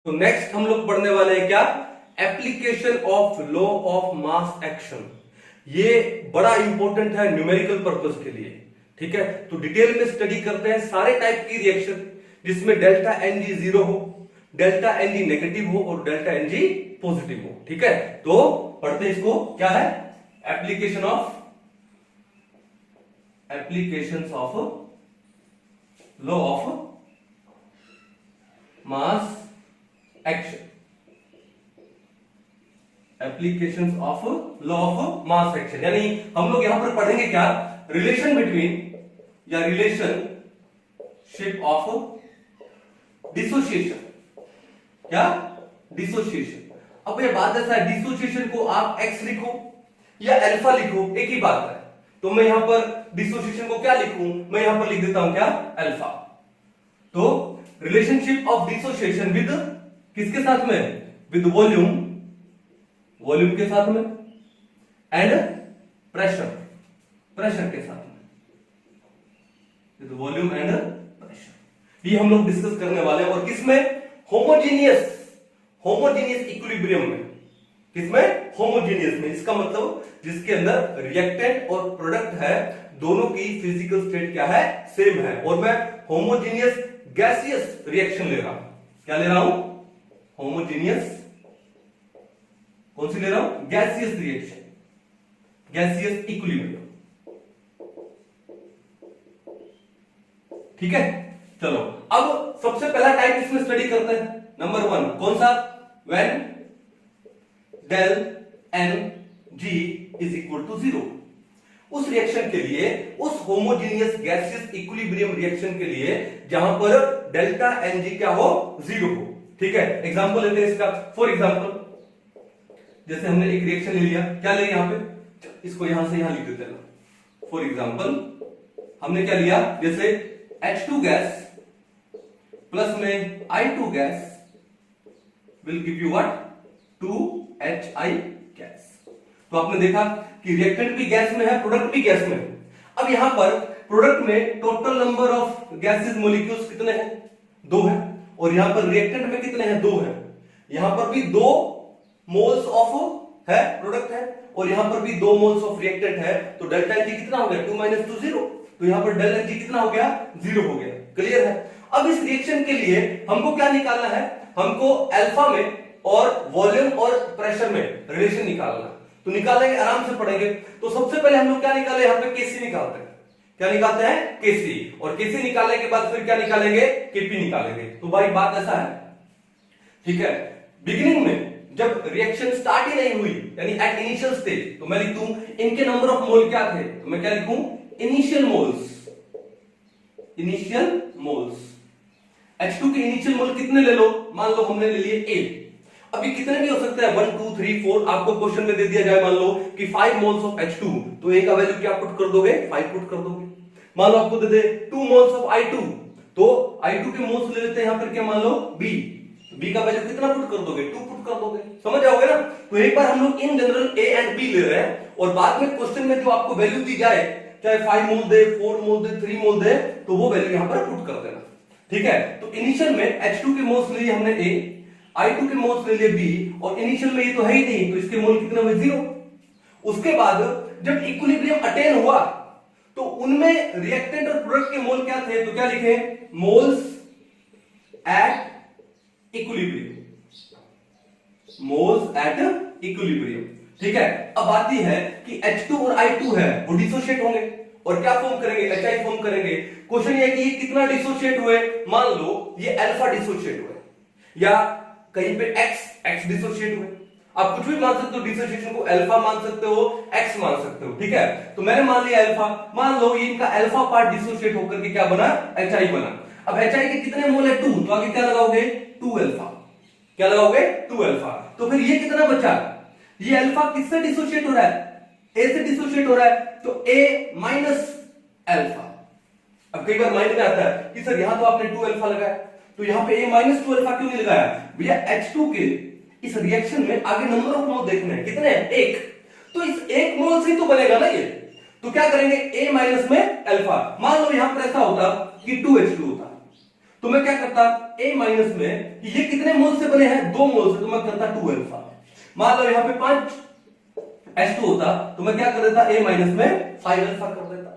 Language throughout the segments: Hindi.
तो नेक्स्ट हम लोग पढ़ने वाले हैं क्या, application of law of mass action. ये बड़ा इंपॉर्टेंट है न्यूमेरिकल पर्पस के लिए। ठीक है, तो डिटेल में स्टडी करते हैं सारे टाइप की रिएक्शन जिसमें डेल्टा एन जी जीरो हो, डेल्टा एन जी नेगेटिव हो और डेल्टा एन जी पॉजिटिव हो। ठीक है, तो पढ़ते हैं इसको। क्या है application of law of mass action, applications of law of mass action. यानी हम लोग यहां पर पढ़ेंगे क्या, रिलेशन बिटवीन या रिलेशनशिप ऑफ डिसोसिएशन। क्या, डिसोसिएशन। अब ये बात ऐसा है, डिसोसिएशन को आप एक्स लिखो या अल्फा लिखो, एक ही बात है। तो मैं यहां पर डिसोसिएशन को क्या लिखूं, मैं यहां पर लिख देता हूं क्या, अल्फा। तो रिलेशनशिप ऑफ डिसोसिएशन विद किसके साथ में, विद वॉल्यूम के साथ में, एंड प्रेशर के साथ में, विद वॉल्यूम एंड प्रेशर। ये हम लोग डिस्कस करने वाले हैं। और किसमें, होमोजीनियस इक्विलिब्रियम में। किसमें, होमोजीनियस में। इसका मतलब जिसके अंदर रिएक्टेंट और प्रोडक्ट है, दोनों की फिजिकल स्टेट क्या है, सेम है। और मैं होमोजीनियस गैसियस रिएक्शन ले रहा हूं। क्या ले रहा हूं, होमोजीनियस, कौन सी ले रहा हूं, गैसियस रिएक्शन, गैसियस इक्विलिब्रियम। ठीक है, चलो अब सबसे पहला टाइप इसमें स्टडी करते हैं। नंबर 1 कौन सा, when del N ji is equal to 0। उस रिएक्शन के लिए, उस होमोजीनियस गैसियस इक्विलिब्रियम रिएक्शन के लिए जहां पर डेल्टा एन जी क्या हो, 0 हो। ठीक है, एग्जांपल लेते हैं इसका। फॉर एग्जांपल जैसे हमने एक रिएक्शन ले लिया, क्या ले यहां पे, इसको यहां से यहां लिख देते हैं। फॉर एग्जांपल हमने क्या लिया, जैसे H2 गैस प्लस में I2 gas will give you what, 2HI gas. तो आपने देखा कि रिएक्टेंट भी गैस में है, प्रोडक्ट भी गैस में है। अब यहां पर प्रोडक्ट में total number of gases molecules कितने हैं, 2 है। और यहां पर रिएक्टेंट में कितने हैं, 2 है। यहां पर भी 2 मोल्स ऑफ है प्रोडक्ट है, और यहां पर भी 2 मोल्स ऑफ रिएक्टेंट है। तो डेल्टा एन जी कितना हो गया, 2 - 2 0। तो यहां पर डेल्टा एन जी कितना हो गया, 0 हो गया। क्लियर है। अब इस रिएक्शन के लिए हमको क्या निकालना है, हमको अल्फा में और वॉल्यूम और प्रेशर में रिलेशन निकालना। तो निकालेंगे, आराम से पढ़ेंगे। तो सबसे पहले हम लोग क्या निकाले, यहां पे केसी निकालते हैं। क्या निकालते हैं, केसी। और केसी निकालने के बाद फिर क्या निकालेंगे, केपी निकालेंगे। तो भाई बात ऐसा है, ठीक है। बिगिनिंग में जब रिएक्शन स्टार्ट ही नहीं हुई, यानी एट इनिशियल स्टेज, तो मैं लिख दूं इनके नंबर ऑफ मोल क्या थे, तो मैं क्या लिखूं, इनिशियल मोल्स। H2 के इनिशियल मोल कितने ले लो, मान लो हमने ले लिए A। अभी कितने भी हो सकते हैं, 1 2 3 4। आपको क्वेश्चन में दे दिया जाए मान लो कि 5 मोल्स ऑफ H2, तो A का वैल्यू क्या पुट कर दोगे, 5 पुट कर दोगे। मान लो आपको दे दे 2 मोल्स ऑफ I2, तो I2 के मोल्स ले लेते हैं यहां पर, क्या मान लो B का वैल्यू कितना पुट कर दोगे, 2 पुट कर दोगे। समझ आओगे ना। तो एक बार हम लोग in general A and B ले रहे हैं, और बाद में क्वेश्चन में जो आपको वैल्यू दी जाए, चाहे 5 मोल दे, 4 मोल दे, 3 मोल दे, तो वो वैल्यू यहां पर पुट कर देना। ठीक है, तो इनिशियल में H2 के मोल्स लिए हमने A, I2 के मोल्स ले लिए B, और इनिशियल में ये तो है ही नहीं, तो इसके मोल कितने हुए, 0। उसके बाद जब इक्विलिब्रियम अटेन हुआ, तो उनमें रिएक्टेंट और प्रोडक्ट के मोल क्या थे, तो क्या लिखे, moles at equilibrium, moles at equilibrium. ठीक है, अब आती है कि H2 और I2 है, वो डिसोशिएट होंगे और क्या फॉर्म करेंगे, HI फॉर्म करेंगे। क्वेश्चन ये कि ये कितना डिसोशिएट हुए, मान लो ये अल्फा डिसोशिएट हुए, या कहीं पे एक्स डिसोशिएट हुए। आप कुछ भी मान सकते हो, डिसोसिएशन को अल्फा मान सकते हो, एक्स मान सकते हो। ठीक है, तो मैंने मान लिया अल्फा। मान लो ये इनका अल्फा पार्ट डिसोशिएट होकर के क्या बना, HI बना। अब HI के कितने मोल है, 2, तो आगे क्या लगाओगे, 2 अल्फा। क्या लगाओगे, 2 अल्फा। तो फिर ये कितना बचा, ये अल्फा किससे डिसोशिएट हो रहा है, A से डिसोशिएट हो रहा है, तो A माइनस अल्फा। अब कई बार माइंड में आता है कि सर यहां तो आपने 2 अल्फा लगाया, तो यहां पे A माइनस 2 अल्फा क्यों नहीं लगाया, भैया H2 के इस रिएक्शन में आगे नंबर ऑफ मोल देखने हैं, कितने हैं, 1। तो इस 1 मोल से तो बनेगा ना ये। तो क्या करेंगे, A माइनस में अल्फा। मान लो यहां पर ऐसा होता कि 2H2 होता, तो मैं क्या करता A माइनस में कि ये कितने मोल से बने हैं, 2 मोल से, तो मैं करता 2 अल्फा। मान लो यहां पे 5 H2 होता तो मैं क्या कर देता A माइनस में 5 अल्फा कर देता।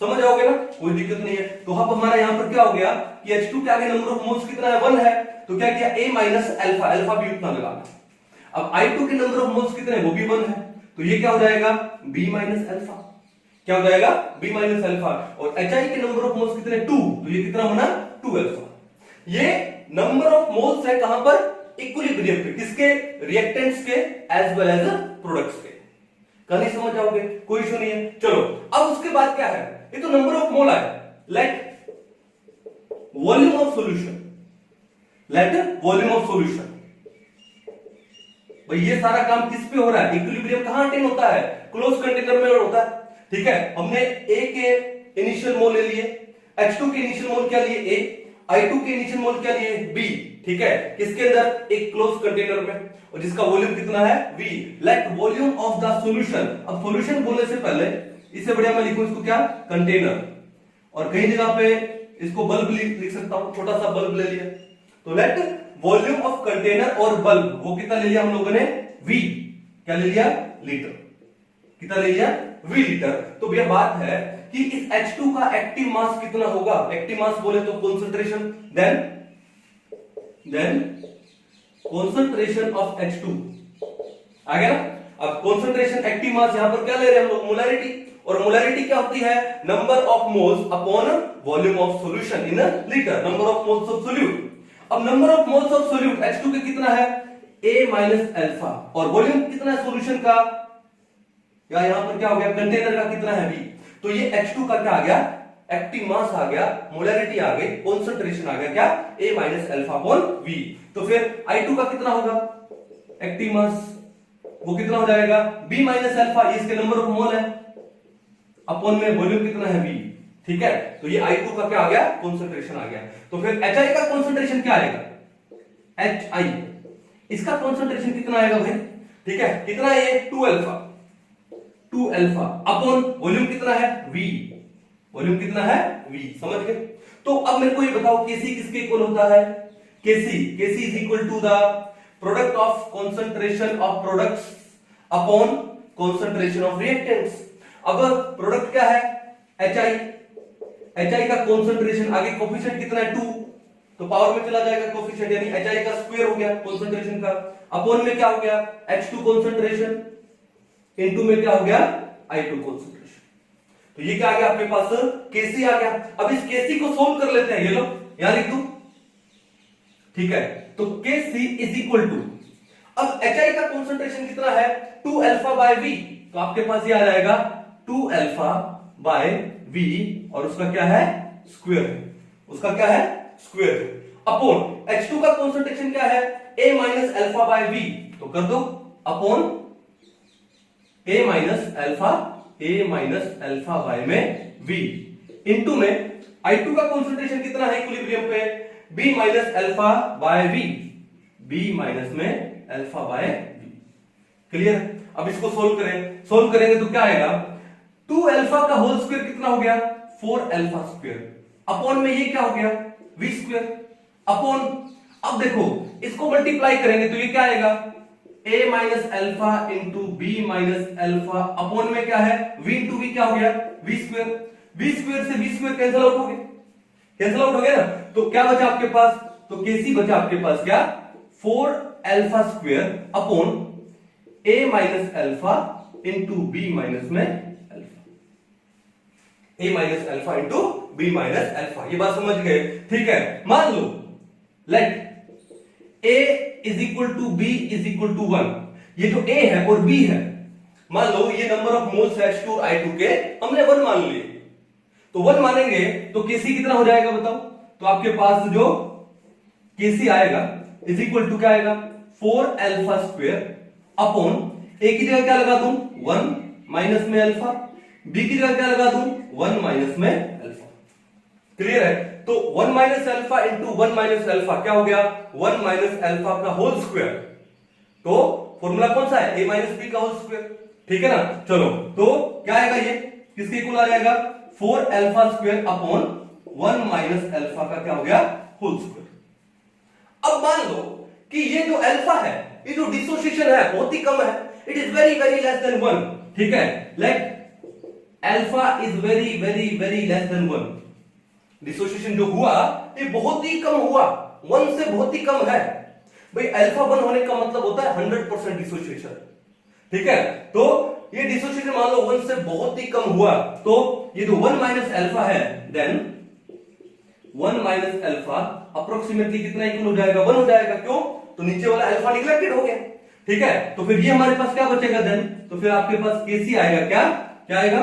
समझ आओगे ना, कोई दिक्कत नहीं है। तो अब हमारा यहां पर क्या हो गया कि H2 के आगे नंबर ऑफ मोल्स कितना है, 1 है, तो क्या किया A माइनस अल्फा, अल्फा भी उतना लगाना। अब I2 के नंबर ऑफ मोल्स कितने हैं, वो भी 1 है, तो ये क्या हो जाएगा B माइनस अल्फा, क्या हो जाएगा B माइनस अल्फा। और HI के नंबर ऑफ मोल्स कितने 2, तो ये कितना बना 2 अल्फा। ये नंबर ऑफ मोल्स है कहां पर, इक्विलिब्रियम पे, किसके, रिएक्टेंट्स के एज वेल एज प्रोडक्ट्स के। कहानी समझ जाओगे, कोई इशू नहीं है। चलो अब उसके बाद क्या है, ये तो नंबर ऑफ मोल है, let volume of solution, let volume of solution. भाई ये सारा काम किस पे हो रहा है, इक्विलिब्रियम कहां अटेन होता है, क्लोज कंटेनर में होता है। ठीक है, हमने A के इनिशियल मोल ले लिए, H2 के इनिशियल मोल क्या लिए A, I2 के इनिशियल मोल क्या लिए B। ठीक है, किसके अंदर, एक क्लोज कंटेनर में, और जिसका वॉल्यूम कितना है V। Let volume of the solution, अब सॉल्यूशन बोलने से पहले इससे बढ़िया मैं लिखूं इसको क्या, कंटेनर, और कई जगह पे इसको बल्ब लिख सकता हूं, छोटा सा बल्ब ले लिया। तो लेट वॉल्यूम ऑफ कंटेनर और बल्ब, वो कितना ले लिया हम लोगों ने, V, क्या ले लिया, लीटर, कितना ले लिया, V लीटर। तो भैया बात है कि इस H2 का एक्टिव मास कितना होगा, एक्टिव मास बोले तो concentration, then concentration of H2 आ गया ना। अब कंसंट्रेशन, एक्टिव मास, यहां पर क्या ले रहे हैं हम लोग, मोलैरिटी, और मोलैरिटी क्या होती है, number of moles upon volume of solution in litre, number of moles of solute. अब number of moles of solute H2 के कितना है, A माइनस अल्फा, और वॉल्यूम कितना है सॉल्यूशन का, या यहां पर क्या हो गया, कंटेनर का कितना है V। तो ये H2 का क्या आ गया, एक्टिव मास आ गया, मोलैरिटी आ गई, कंसंट्रेशन आ गया क्या, A minus alpha upon V। तो फिर I2 का कितना होगा, एक्टिव मास, वो कितना हो जाएगा B माइनस अल्फा, इसके नंबर ऑफ मोल है, अपॉन में वॉल्यूम कितना है V। ठीक है, तो ये I2 का क्या आ गया, कंसंट्रेशन आ गया। तो फिर HI का कंसंट्रेशन क्या आएगा, HI, इसका कंसंट्रेशन कितना आएगा भाई, ठीक है, कितना है ये, 2 अल्फा, 2 अल्फा अपॉन वॉल्यूम कितना है V, वॉल्यूम कितना है V, समझ गए। तो अब मेरे को ये बताओ Kc किसके इक्वल होता है, Kc is equal to the product of concentration of products upon concentration of reactants. अब प्रोडक्ट क्या है HI का कंसंट्रेशन, आगे कोफिशिएंट कितना है 2, तो पावर में चला जाएगा कोफिशिएंट, यानी HI का स्क्वायर हो गया कंसंट्रेशन का, अपॉन में क्या हो गया H2 कंसंट्रेशन, इनटू में क्या हो गया I2 कंसंट्रेशन। तो ये क्या आ गया आपके पास, Kc आ गया। अब इस Kc को सोल्व कर लेते हैं, ये लो यहां लिख दो, ठीक है। तो Kc इज इक्वल टू, अब HI का कंसंट्रेशन कितना है 2 अल्फा बाय V, तो आपके पास ये आ जाएगा 2 अल्फा बाय V, और उसका क्या है स्क्वायर है, उसका क्या है स्क्वायर है, अपॉन H2 का कंसंट्रेशन क्या है A minus alpha bye V, तो कर दो upon A minus alpha bye में V, इनटू में I2 का कंसंट्रेशन कितना है इक्विलिब्रियम पे, B minus alpha bye V, B minus में अल्फा बाय V। क्लियर। अब इसको सोल्व करेंगे तो क्या आएगा, 2 अल्फा का होल स्क्वायर कितना हो गया 4 अल्फा स्क्वायर, अपॉन में ये क्या हो गया V स्क्वायर, अपॉन, अब देखो इसको मल्टीप्लाई करेंगे तो ये क्या आएगा A minus alpha into B minus alpha, upon में क्या है V इंटू V, क्या हो गया V स्क्वायर, V स्क्वायर से V स्क्वायर कैंसिल आउट हो गया, कैंसिल आउट हो गया ना। तो क्या बचा आपके पास, तो Kc बचा आपके पास क्या 4 alpha square upon A minus alpha into B minus में alpha, A minus alpha into B minus alpha. ये बात समझ गए, ठीक है। मान लो let A is equal to B is equal to 1, ये जो A है और B है, मान लो ये नंबर ऑफ मोल्स है H2 और I2 के, हमने 1 मान लिए, तो 1 मानेंगे तो Kc कितना हो जाएगा बताओ, तो आपके पास जो Kc आएगा इज इक्वल टू क्या आएगा 4 अल्फा स्क्वायर अपॉन A की जगह क्या लगा दूं 1 माइनस में अल्फा, B की जगह क्या लगा दूं 1 माइनस में अल्फा। क्लियर है। तो 1 minus alpha into 1 minus alpha क्या हो गया 1 माइनस अल्फा का होल स्क्वायर, तो फॉर्मूला कौन सा है A माइनस B का होल स्क्वायर, ठीक है ना। चलो तो क्या आएगा, ये किसके इक्वल आ जाएगा 4 alpha square upon 1 minus alpha का क्या हो गया होल स्क्वायर। अब मान लो कि ये जो अल्फा है, ये जो डिसोसिएशन है बहुत ही कम है, it is very very less than 1, ठीक है, let alpha is very very very less than 1। Dissociation जो हुआ ये बहुत ही कम हुआ, 1 से बहुत ही कम है। भाई अल्फा 1 होने का मतलब होता है 100% डिसोसिएशन, ठीक है। तो ये डिसोसिएशन मान लो 1 से बहुत ही कम हुआ, तो ये जो 1 माइनस अल्फा है, देन 1 माइनस अल्फा अप्रोक्सीमेटली कितना इक्वल हो जाएगा, 1 हो जाएगा। क्यों? तो नीचे वाला अल्फा निगलेक्टेड हो गया, ठीक है। तो फिर ये हमारे पास क्या बचेगा देन, तो फिर आपके पास केसी आएगा, क्या क्या आएगा,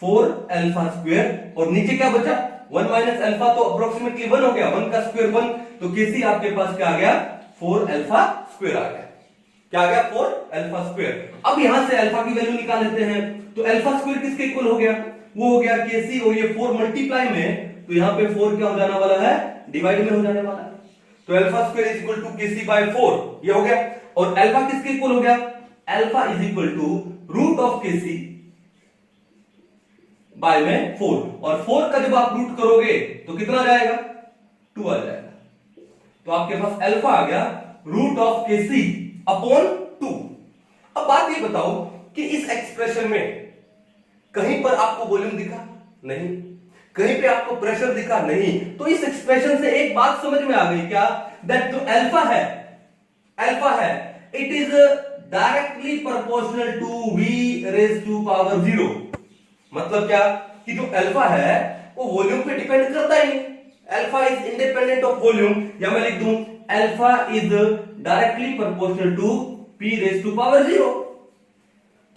4 अल्फा स्क्वायर, और नीचे क्या बचा 1 माइनस अल्फा, तो अप्रोक्सीमेटली 1 हो गया, 1 का स्क्वायर 1, तो केसी आपके पास क्या आ गया, 4 अल्फा स्क्वायर आ गया। क्या आ गया, 4 अल्फा स्क्वायर। अब यहां से अल्फा की वैल्यू निकाल लेते हैं, तो अल्फा स्क्वायर किसके इक्वल हो गया, वो हो गया केसी, और ये 4 मल्टीप्लाई में, तो यहां पे 4 क्या हो जाने वाला है, डिवाइड में हो जाने वाला है। तो alpha square is equal to KC by 4, ये हो गया। और अल्फा किसके इक्वल हो गया, alpha is equal to root of KC by में 4, और 4 का जब आप रूट करोगे तो कितना जाएगा, 2 आ जाएगा। तो आपके पास अल्फा आ गया रूट ऑफ केसी अपॉन 2। अब बात ये बताओ कि इस एक्सप्रेशन में कहीं पर आपको वॉल्यूम दिखा नहीं, कहीं पे आपको प्रेशर दिखा नहीं, तो इस एक्सप्रेशन से एक बात समझ में आ गई क्या, दैट जो अल्फा है it is directly proportional to v raise to power 0। मतलब क्या कि जो अल्फा है वो वॉल्यूम पे डिपेंड करता ही नहीं, alpha is independent of volume, या मैं लिख दूं alpha is directly proportional to p raise to power 0,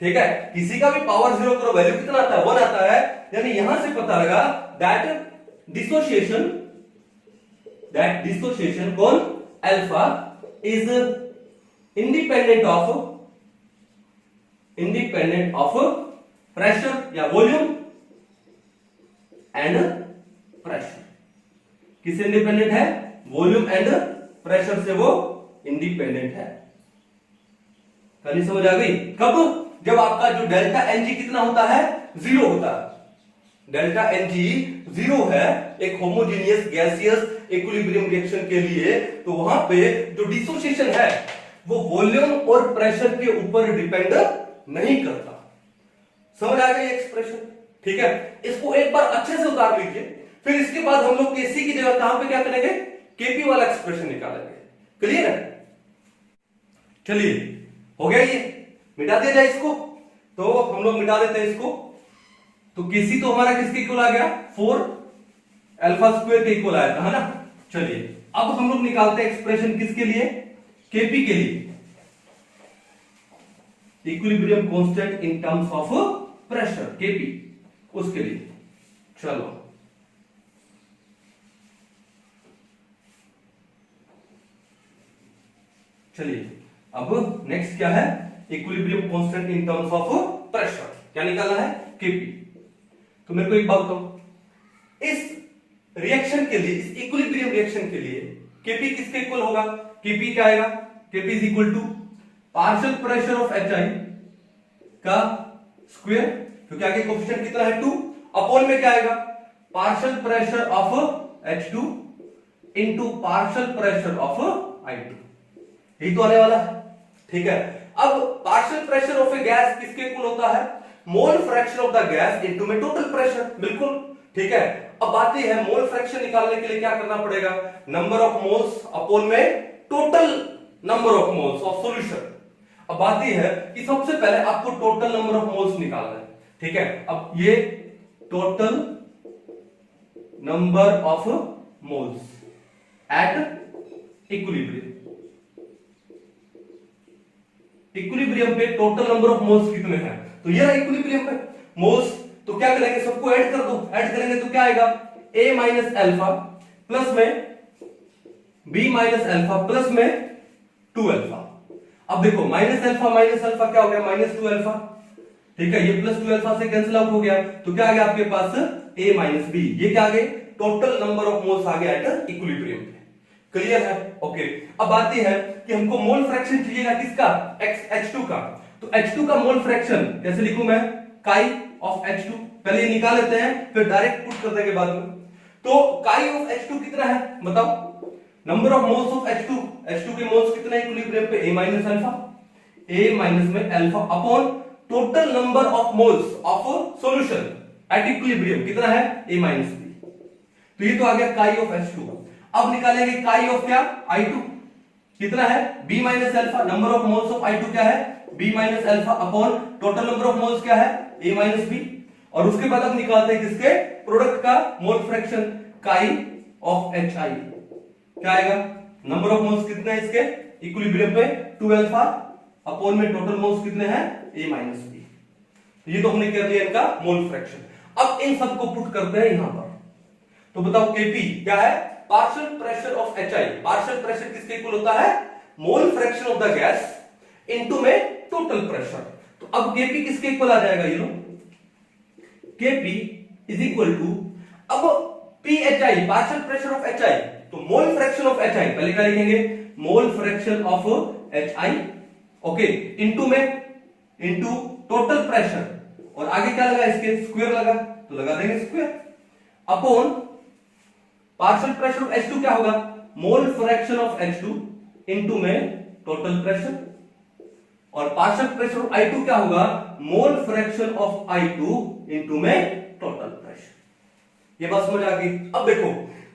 ठीक है। किसी का भी पावर 0 करो, वैल्यू कितना आता है, 1 आता है, यानी यहां से पता लगा दैट डिसोसिएशन कौन, alpha is independent of pressure या वॉल्यूम एंड प्रेशर। किससे इंडिपेंडेंट है, वॉल्यूम एंड प्रेशर से वो इंडिपेंडेंट है। कहानी समझ आ गई, कब, जब आपका जो डेल्टा एनजी कितना होता है, 0 होता है। डेल्टा एनजी 0 है एक होमोजेनियस गैसियस इक्विलिब्रियम रिएक्शन के लिए, तो वहां पे जो डिसोसिएशन है वो वॉल्यूम और प्रेशर के ऊपर डिपेंड नहीं करता। समझ आ गई एक्सप्रेशन, ठीक है। इसको एक बार अच्छे से उतार लीजिए, फिर इसके बाद हम लोग केसी की जगह कहां पे क्या करेंगे, केपी वाला एक्सप्रेशन निकालेंगे। क्लियर है, चलिए हो गया, ये मिटा दिया जाए इसको, तो हम लोग मिटा देते हैं इसको। तो केसी तो हमारा किसके इक्वल आ गया, 4 अल्फा स्क्वायर के इक्वल आया था, है ना। चलिए अब हम लोग निकालते हैं एक्सप्रेशन किसके लिए, केपी के लिए, equilibrium constant in terms of pressure, KP, उसके लिए। चलो चलिए अब नेक्स्ट क्या है, equilibrium constant in terms of pressure, क्या निकालना है, केपी। तो मेरे को एक बात बताओ, इस रिएक्शन के लिए, इस इक्विलिब्रियम रिएक्शन के लिए केपी किसके इक्वल होगा, केपी क्या आएगा, KP is equal to partial pressure of HI का स्क्वायर, क्योंकि आगे कोएफिशिएंट कितना है 2, अपॉन में क्या आएगा, partial pressure of H2 into partial pressure of I2, यही तो आने वाला है, ठीक है। अब partial pressure of a gas किसके इक्वल होता है, mole fraction of the gas into में टोटल प्रेशर, बिल्कुल ठीक है। अब बात यह है मोल फ्रैक्शन निकालने के लिए क्या करना पड़ेगा, नंबर ऑफ मोल्स अपॉन में total number of moles of solution. अब बात यह है कि सबसे पहले आपको टोटल नंबर ऑफ मोल्स निकालना है, ठीक है। अब ये total number of moles at equilibrium पे टोटल नंबर ऑफ मोल्स कितने हैं, तो ये रहा इक्विलिब्रियम पे मोल्स। तो क्या करेंगे, सबको ऐड कर दो, ऐड करेंगे तो क्या आएगा, a माइनस अल्फा प्लस में b माइनस अल्फा प्लस में 2 अल्फा। अब देखो माइनस अल्फा क्या हो गया, माइनस 2 अल्फा, ठीक है। ये प्लस 2 अल्फा से कैंसिल आउट हो गया, तो क्या आ गया आपके पास a माइनस b, ये क्या आ गए, टोटल नंबर ऑफ मोल्स आ गया एट इक्विलिब्रियम पे। क्लियर है, ओके। अब बात यह है कि हमको मोल फ्रैक्शन चाहिएगा किसका, H2 का। तो H2 का मोल फ्रैक्शन कैसे लिखूं मैं, काई ऑफ H2, पहले ये निकाल लेते हैं फिर डायरेक्ट पुट कर देंगे बाद में। तो काई ऑफ H2 कितना है बताओ, number of moles of H2, H2 के मोल्स कितने इक्विलिब्रियम पे, A minus alpha, A minus में alpha upon total number of moles of solution at equilibrium कितना है, A माइनस B। तो ये तो आ गया काई ऑफ H2। अब निकालेंगे काई ऑफ क्या, I2 कितना है, B minus alpha, number of moles of I2 क्या है, B minus alpha upon total number of moles क्या है, A माइनस B। और उसके बाद अब निकालते हैं किसके, प्रोडक्ट का मोल फ्रैक्शन, काई ऑफ HI क्या आएगा, नंबर ऑफ मोल्स कितने हैं इसके इक्विलिब्रियम पे 2 अल्फा अपॉन में टोटल मोल्स कितने हैं, A माइनस B। तो ये तो हमने कर लिया इनका मोल फ्रैक्शन। अब इन सबको पुट करते हैं यहां पर, तो बताओ Kp क्या है, partial pressure of HI। Partial pressure किसके इक्वल होता है, mole fraction of the gas into में टोटल प्रेशर। तो अब Kp किसके इक्वल आ जाएगा, ये लो Kp इज इक्वल टू, अब PHI partial pressure of HI, तो मोल फ्रैक्शन ऑफ HI पहले क्या लिखेंगे, मोल fraction of HI okay into में इनटू टोटल प्रेशर, और आगे क्या लगा इसके, स्क्वायर लगा तो लगा देंगे square upon partial pressure of H2 क्या होगा, मोल फ्रैक्शन ऑफ H2 इनटू में टोटल प्रेशर, और पार्शियल प्रेशर ऑफ I2 क्या होगा, मोल फ्रैक्शन ऑफ I2 इनटू में टोटल प्रेशर। ये बात समझ आ गई। अब देखो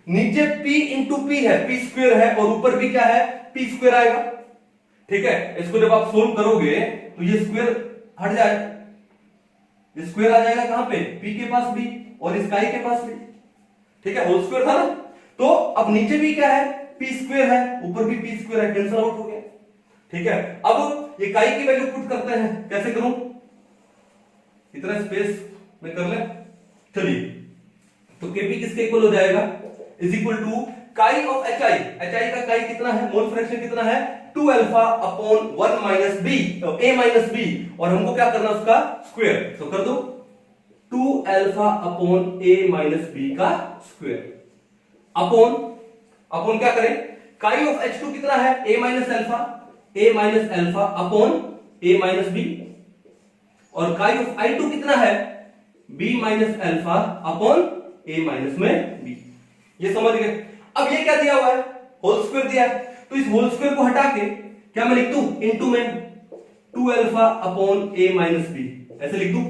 नीचे P इंटू P है, P स्क्वायर है, और ऊपर भी क्या है, P स्क्वायर आएगा, ठीक है। इसको जब आप सोल्व करोगे तो ये स्क्वायर हट जाए, स्क्वायर आ जाएगा कहां पे, P के पास भी और इस काई के पास भी, ठीक है, होल स्क्वायर था ना। तो अब नीचे भी क्या है, P स्क्वायर है, ऊपर भी P स्क्वायर है, कैंसिल आउट हो गया, ठीक है। अब ये काई की वैल्यू पुट करते हैं, कैसे करूं, इतना स्पेस में कर ले, चलिए। तो Kp किसके इक्वल हो जाएगा, इज इक्वल टू काई ऑफ HI, HI का काई कितना है, मोल फ्रैक्शन कितना है, 2 alpha upon 1 minus B, A minus B, और हमको क्या करना उसका स्क्वायर, तो कर दो 2 alpha upon A minus B का स्क्वायर अपॉन, अपॉन क्या करें, काई ऑफ H2 कितना है, A minus alpha upon A minus B, और काई ऑफ I2 कितना है, B minus alpha upon A minus में B। ये समझ गए। अब ये क्या दिया हुआ है, होल स्क्वायर दिया है, तो इस होल स्क्वायर को हटा के क्या मैं लिख दूं, इनटू में 2 alpha upon A minus B, ऐसे लिख दूं।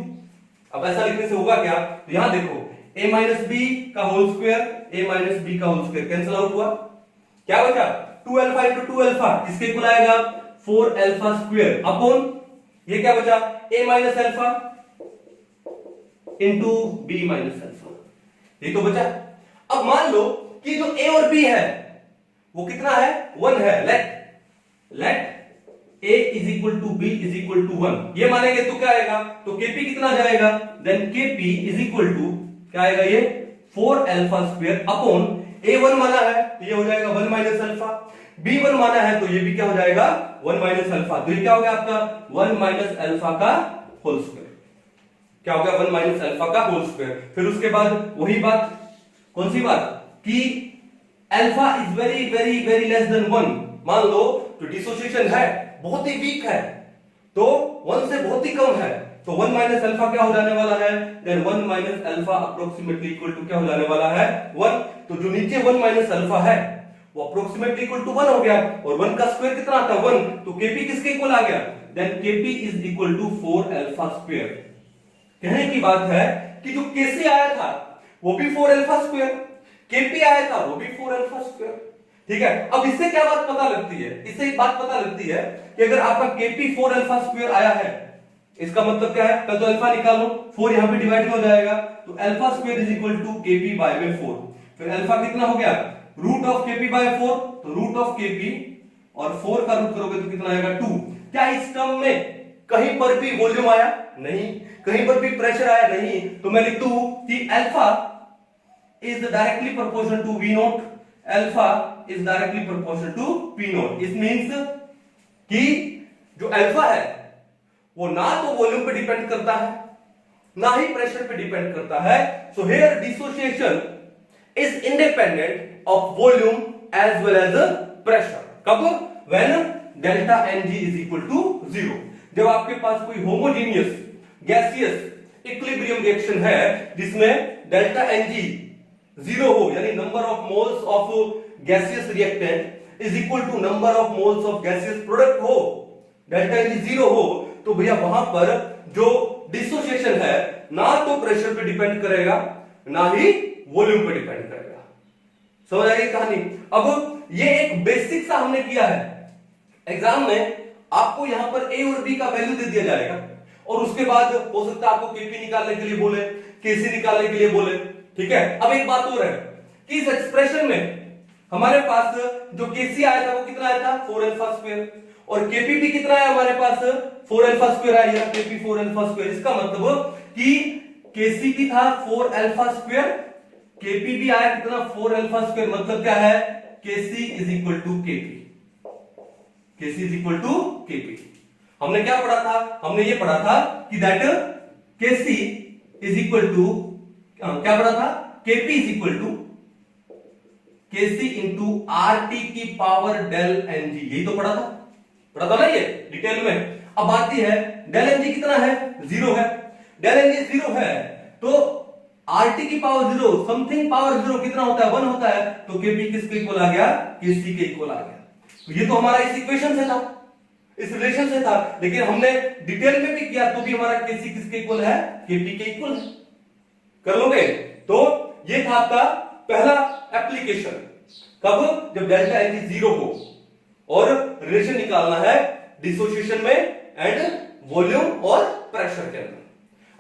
अब ऐसा लिखने से होगा क्या, तो यहां देखो A माइनस B का whole square, A minus B का होल स्क्वायर कैंसिल आउट हुआ, क्या बचा 2 अल्फा इंटू 2 अल्फा किसके इक्वल आएगा, 4 अल्फा स्क्वायर अपॉन ये क्या बचा, A minus alpha into B minus alpha, ये तो बचा। अब मान लो कि जो A और B है वो कितना है, 1 है, let A is equal to B is equal to 1, ये मानेंगे तो क्या आएगा, तो Kp कितना जाएगा, then Kp is equal to क्या आएगा, ये 4 अल्फा स्क्वायर अपॉन A1 माना है तो ये हो जाएगा 1 माइनस अल्फा, B1 माना है तो ये भी क्या हो जाएगा 1 माइनस अल्फा, तो ये क्या हो गया आपका 1 माइनस अल्फा का होल स्क्वायर, क्या हो गया 1 माइनस अल्फा का होल स्क्वायर। फिर उसके बाद वही बात, कौन सी बात, कि alpha is very very very less than 1, मान लो तो डिसोसिएशन है, बहुत ही वीक है, तो 1 से बहुत ही कम है, तो 1 माइनस अल्फा क्या हो जाने वाला है, then 1 minus alpha approximately equal to क्या हो जाने वाला है 1, तो जो नीचे 1 माइनस अल्फा है वो अप्रोक्सीमेटली इक्वल टू 1 हो गया, और 1 का स्क्वायर कितना आता है 1, तो Kp किसके इक्वल आ गया, then Kp is equal to 4 alpha square. कहने की बात है कि जो Kc आया था वो भी 4 अल्फा स्क्वायर, Kp आया था वो भी 4 अल्फा स्क्वायर, ठीक है। अब इससे क्या बात पता लगती है, इससे एक बात पता लगती है कि अगर आपका Kp 4 अल्फा स्क्वायर आया है, इसका मतलब क्या है, पहले तो अल्फा निकालो, 4 यहां पे डिवाइड हो जाएगा, तो alpha square is equal to Kp by में 4, फिर अल्फा कितना हो गया, रूट ऑफ Kp बाय 4, तो रूट ऑफ Kp और 4 का रूट करोगे तो कितना आएगा 2। क्या इस टर्म में कहीं पर भी वॉल्यूम आया, नहीं, कहीं पर भी प्रेशर आया, नहीं, तो मैं लिख दूं कि alpha is directly proportional to V naught, alpha is directly proportional to P naught, it means कि जो अल्फा है वो ना तो वॉल्यूम पे डिपेंड करता है ना ही प्रेशर पे डिपेंड करता है, so here dissociation is independent of volume as well as pressure, कब, when delta Ng is equal to 0, जब आपके पास कोई होमोजेनियस गैसियस इक्विलिब्रियम रिएक्शन है जिसमें डेल्टा Ng 0 हो, यानी number of moles of gaseous reactant is equal to number of moles of gaseous product हो, डेल्टा एन जी 0 हो, तो भैया वहां पर जो डिसोसिएशन है ना तो प्रेशर पे डिपेंड करेगा ना ही वॉल्यूम पे डिपेंड करेगा। समझ आई कहानी? अब ये एक बेसिक सा हमने किया है। एग्जाम में आपको यहां पर ए और बी का वैल्यू दे दिया जाएगा और उसके बाद हो सकता है आपको केपी निकालने के लिए बोले, केसी निकालने के लिए बोले, ठीक है। अब एक बात और है कि इस एक्सप्रेशन में हमारे पास जो केसी आया था वो कितना आया था 4 अल्फा स्क्वायर, और केपी भी कितना है हमारे पास 4 अल्फा स्क्वायर आया, केपी 4 अल्फा स्क्वायर। इसका मतलब कि केसी भी था 4 अल्फा स्क्वायर, केपी भी आया कितना 4 अल्फा स्क्वायर। मतलब क्या है, KC is equal to KP, KC is equal to KP. हमने क्या पढ़ा था? हमने ये पढ़ा था कि that KC is equal to, क्या पढ़ा था? KP is equal to KC into RT की पावर डेल एनजी, यही तो पढ़ा था ना ये डिटेल में। अब बात ये है डेल एनजी कितना है, 0 है। डेल एनजी 0 है तो आरटी की पावर 0 समथिंग पावर 0 कितना होता है, 1 होता है। तो केपी किसके इक्वल आ गया, केसी के इक्वल आ गया। तो ये तो हमारा इस इक्वेशन से था, इस रिलेशन से था, लेकिन हमने डिटेल में भी किया तो भी हमारा केसी किसके इक्वल है, केपी के इक्वल है। कर लोगे? तो ये था आपका पहला एप्लीकेशन। कब? जब डेल्टा एन 0 हो और रिलेशन निकालना है डिसोसिएशन में एंड वॉल्यूम और प्रेशर के अंदर।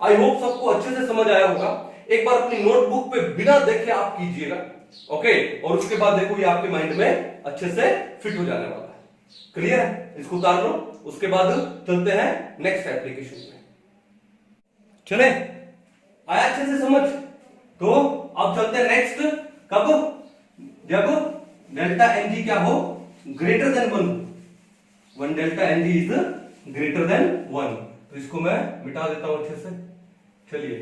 आई होप सबको अच्छे से समझ आया होगा। एक बार अपनी नोटबुक पे बिना देखे आप कीजिएगा, ओके, और उसके बाद देखो ये आपके माइंड में अच्छे से फिट हो जाने वाला है। क्लियर है? इसको उतार लो, उसके बाद चलते हैं नेक्स्ट एप्लीकेशन में। चले आया अच्छे से समझ? तो अब चलते हैं नेक्स्ट। कब? जब डेल्टा एनजी क्या हो, greater than 1, one delta NG is greater than 1। तो इसको मैं मिटा देता हूं अच्छे से। चलिए,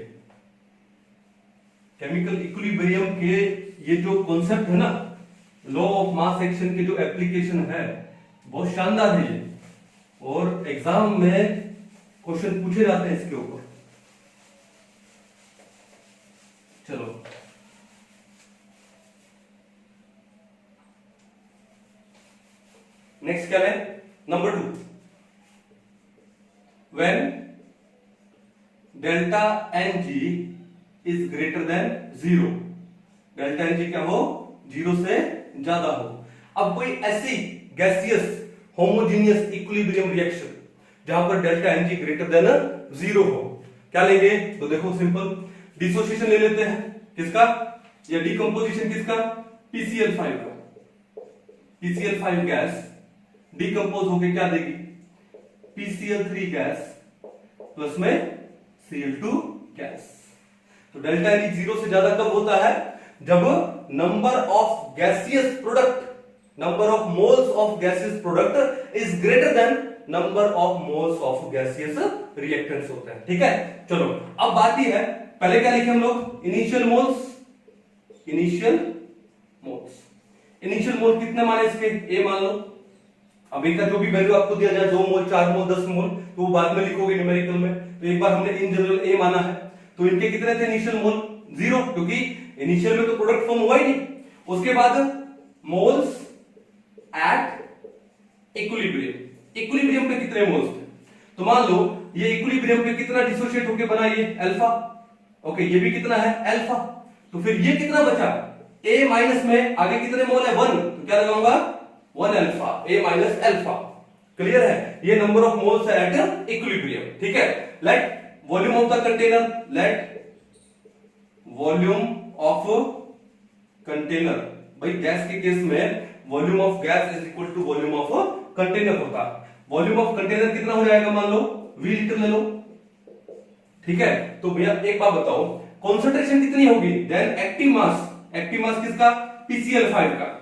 केमिकल इक्विलिब्रियम के ये जो कॉन्सेप्ट है ना, लॉ ऑफ मास एक्शन के जो एप्लीकेशन है बहुत शानदार है ये, और एग्जाम में क्वेश्चन पूछे जाते हैं इसके ऊपर। चलो नेक्स्ट क्या है, number 2, when delta N G is greater than 0, delta N G क्या हो, 0 से ज्यादा हो। अब कोई ऐसी गैसियस होमोजेनियस इक्विलिब्रियम रिएक्शन जहां पर delta N G greater than 0 हो, क्या लेंगे? तो देखो सिंपल, डिसोसिएशन ले लेते हैं किसका, या डिकम्पोजिशन किसका, PCl5 का। PCl5 गैस डिकम्पोज होके क्या देगी, PCl3 गैस प्लस में Cl2 गैस। तो डेल्टा एन 0 से ज्यादा कब होता है, जब number of gaseous product, number of moles of gaseous product is greater then number of moles of gaseous reactants होते हैं। ठीक है, चलो अब बात यह है, पहले क्या लिखे हम लोग, initial moles, initial moles. Initial मोल कितने माने इसके, ए मान लो। अभी का जो भी वैल्यू आपको दिया जाए 2 मोल 4 मोल 10 मोल, तो वो बाद में लिखोगे न्यूमेरिकल में। तो एक बार हमने इन जनरल ए माना है, तो इनके कितने थे इनिशियल मोल, 0, क्योंकि इनिशियल में तो प्रोडक्ट फॉर्म हुआ ही नहीं। उसके बाद मोल्स एट इक्विलिब्रियम, इक्विलिब्रियम पे कितने मोल्स थे, तो मान लो ये इक्विलिब्रियम पे कितना डिसोशिएट होके बना, ये अल्फा, ओके, ये भी कितना है अल्फा। तो फिर ये कितना बचा, ए माइनस में आगे कितने मोल है 1, तो क्या लगाऊंगा 1 alpha, A minus alpha. Clear है, ये नंबर ऑफ मोल्स है एट इक्विलिब्रियम। ठीक है, let volume of the container, let volume of container, भाई गैस के केस में volume of gas is equal to volume of container होता है। वॉल्यूम ऑफ कंटेनर कितना हो जाएगा, मान लो V लीटर ले लो। ठीक है, तो भैया एक बात बताओ, कॉन्सेंट्रेशन कितनी होगी, then active mass, active mass किसका, PCl5 का।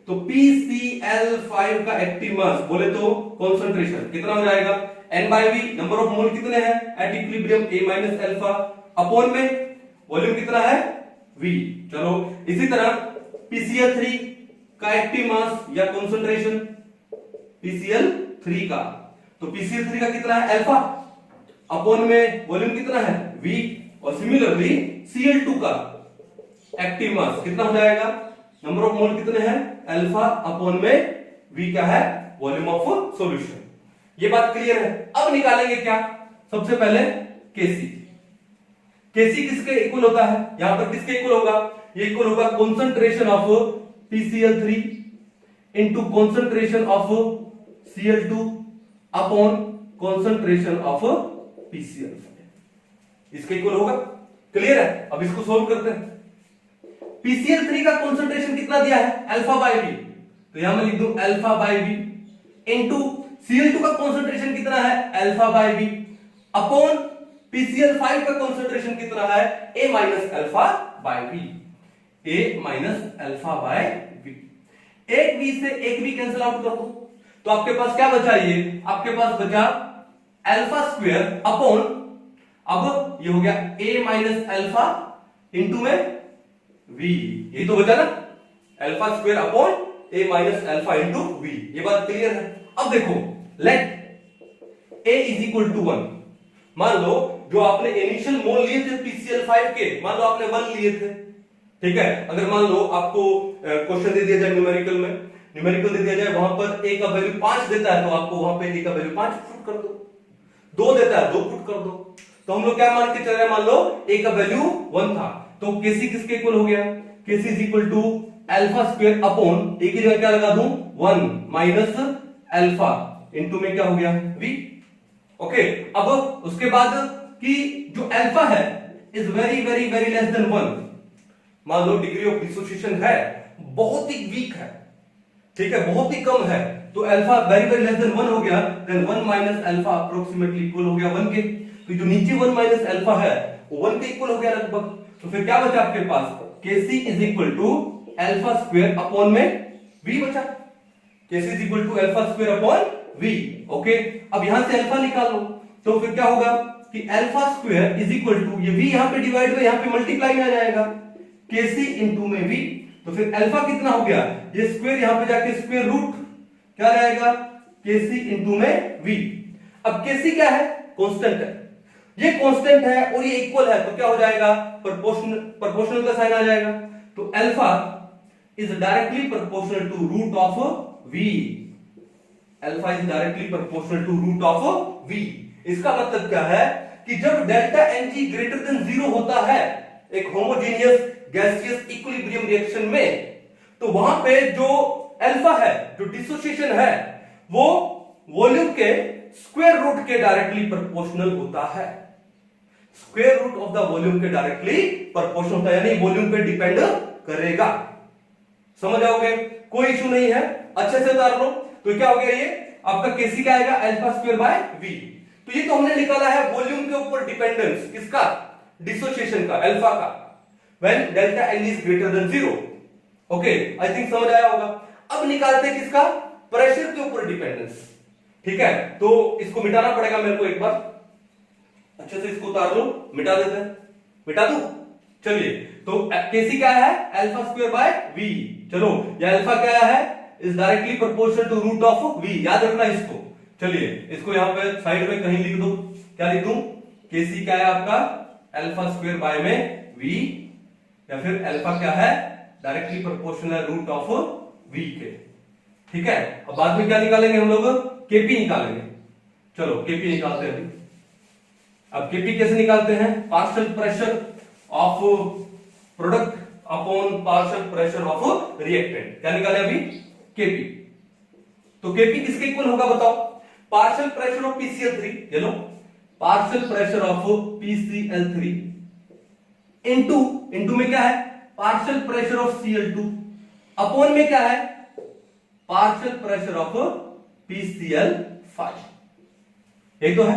तो PCl5 का एक्टिव मास बोले तो कॉन्सेंट्रेशन कितना हो जाएगा, N/V, नंबर ऑफ मोल कितने हैं at equilibrium, A minus alpha, upon में वॉल्यूम कितना है V। चलो इसी तरह PCl3 का एक्टिव मास या कॉन्सेंट्रेशन, PCl3 का, तो PCl3 का कितना है अल्फा, अपॉन में वॉल्यूम कितना है V, और सिमिलरली Cl2 का एक्टिव मास कितना हो जाएगा नंबर ऑफ मोल कितने हैं, अल्फा अपॉन में v क्या है, वॉल्यूम ऑफ सॉल्यूशन। ये बात क्लियर है। अब निकालेंगे क्या, सबसे पहले Kc। Kc किसके इक्वल होता है, यहां पर किसके इक्वल होगा, ये इक्वल होगा concentration of PCl3 into concentration of Cl2 upon concentration of PCl5, इसके इक्वल होगा। क्लियर है। अब इसको सोल्व करते हैं। PCl3 का कॉन्सेंट्रेशन कितना दिया है, अल्फा बाय वी, तो यहां मैं लिख दूं alpha by we into Cl2 का कॉन्सेंट्रेशन कितना है, alpha by we upon PCl5 का कॉन्सेंट्रेशन कितना है, a minus alpha by V, a minus alpha by V. एक v से एक v कैंसिल आउट कर दो, तो आपके पास क्या बचा, ये आपके पास बचा अल्फा स्क्वायर अपॉन, अब ये हो गया a माइनस अल्फा इंटू में v, ये तो बचा ना, alpha square upon a minus alpha into v। ये बात क्लियर है। अब देखो let a is equal to 1, मान लो जो आपने इनिशियल मोल लिए थे PCl5 के, मान लो आपने 1 लिए थे, ठीक है। अगर मान लो आपको क्वेश्चन दे दिया जाए न्यूमेरिकल में, न्यूमेरिकल दे दिया जाए, वहां पर a का वैल्यू 5 देता है, तो आपको वहां पे a का वैल्यू 5 पुट कर दो, 2 देता है 2 पुट कर दो। तो हम लोग क्या मान के चल रहे हैं, मान लो a का वैल्यू 1 था, तो Kc किसके इक्वल हो गया, Kc is equal to alpha square upon a की जगह क्या लगा दूं 1 माइनस अल्फा इंटू में क्या हो गया v। ओके, अब उसके बाद कि जो अल्फा है is very very very less than 1, मान लो डिग्री ऑफ डिसोसिएशन है बहुत ही वीक है, ठीक है, बहुत ही कम है, तो alpha very very less than 1 हो गया, then 1 minus alpha approximately equal हो गया 1 के, तो जो नीचे 1 माइनस अल्फा है वो 1 के इक्वल हो गया लगभग। तो फिर क्या बचा आपके पास, Kc is equal to alpha square upon में v बचा, Kc is equal to alpha square upon v। Okay, अब यहां से अल्फा निकाल लो, तो फिर क्या होगा कि alpha square is equal to, ये v यहां पे डिवाइड में यहां पे मल्टीप्लाई में आ जाएगा, Kc इनटू में v, तो फिर अल्फा कितना हो गया, ये स्क्वायर यहां पे जाके स्क्वायर रूट क्या रहेगा, Kc इनटू में v। अब Kc क्या है, कांस्टेंट है, ये कांस्टेंट है और ये इक्वल है, तो क्या हो जाएगा, प्रोपोर्शनल का साइन आ जाएगा, तो alpha is directly proportional to root of v, alpha is directly proportional to root of v। इसका मतलब क्या है कि जब डेल्टा Ng ग्रेटर देन 0 होता है एक होमोजेनियस गैसियस इक्विलिब्रियम रिएक्शन में, तो वहां पे जो अल्फा है, जो डिसोसिएशन है, वो वॉल्यूम के स्क्वायर रूट के डायरेक्टली प्रोपोर्शनल होता है, square root of the volume के डायरेक्टली प्रोपोर्शनल होता है, यानी वॉल्यूम पे डिपेंड करेगा। समझ आओगे, कोई इशू नहीं है, अच्छे से उतार लो। तो क्या हो गया, ये आपका Kc क्या आएगा, अल्फा स्क्वायर बाय v। तो ये तो हमने निकाला है वॉल्यूम के ऊपर डिपेंडेंस, किसका, डिसोसिएशन का, अल्फा का, when delta N is greater than 0। Okay, I think समझ आया होगा। अब निकालते हैं किसका, प्रेशर के ऊपर डिपेंडेंस, ठीक है। तो इसको मिटाना पड़ेगा मेरे को एक बार, अच्छे से इसको उतार लो, मिटा देते हैं, मिटा दूं, चलिए। तो Kc क्या है, अल्फा स्क्वायर बाय v, चलो, ये अल्फा क्या है, is directly proportional to root of v, याद रखना इसको। चलिए इसको यहां पे साइड में कहीं लिख दो, क्या लिख दूं, Kc क्या है आपका, अल्फा स्क्वायर बाय में v, या फिर अल्फा क्या है, directly proportional root of v के, ठीक है। अब बाद में क्या निकालेंगे हम लोग, Kp निकालेंगे। चलो Kp निकालते हैं अभी। अब Kp कैसे निकालते हैं, partial pressure of product upon partial pressure of reactant, क्या निकाले अभी, Kp। तो Kp किसके इक्वल होगा बताओ, पार्शियल प्रेशर ऑफ PCl3, ये लो, partial pressure of PCl3 into में क्या है, partial pressure of Cl2 upon में क्या है, पार्शियल प्रेशर ऑफ PCl5, यही तो है।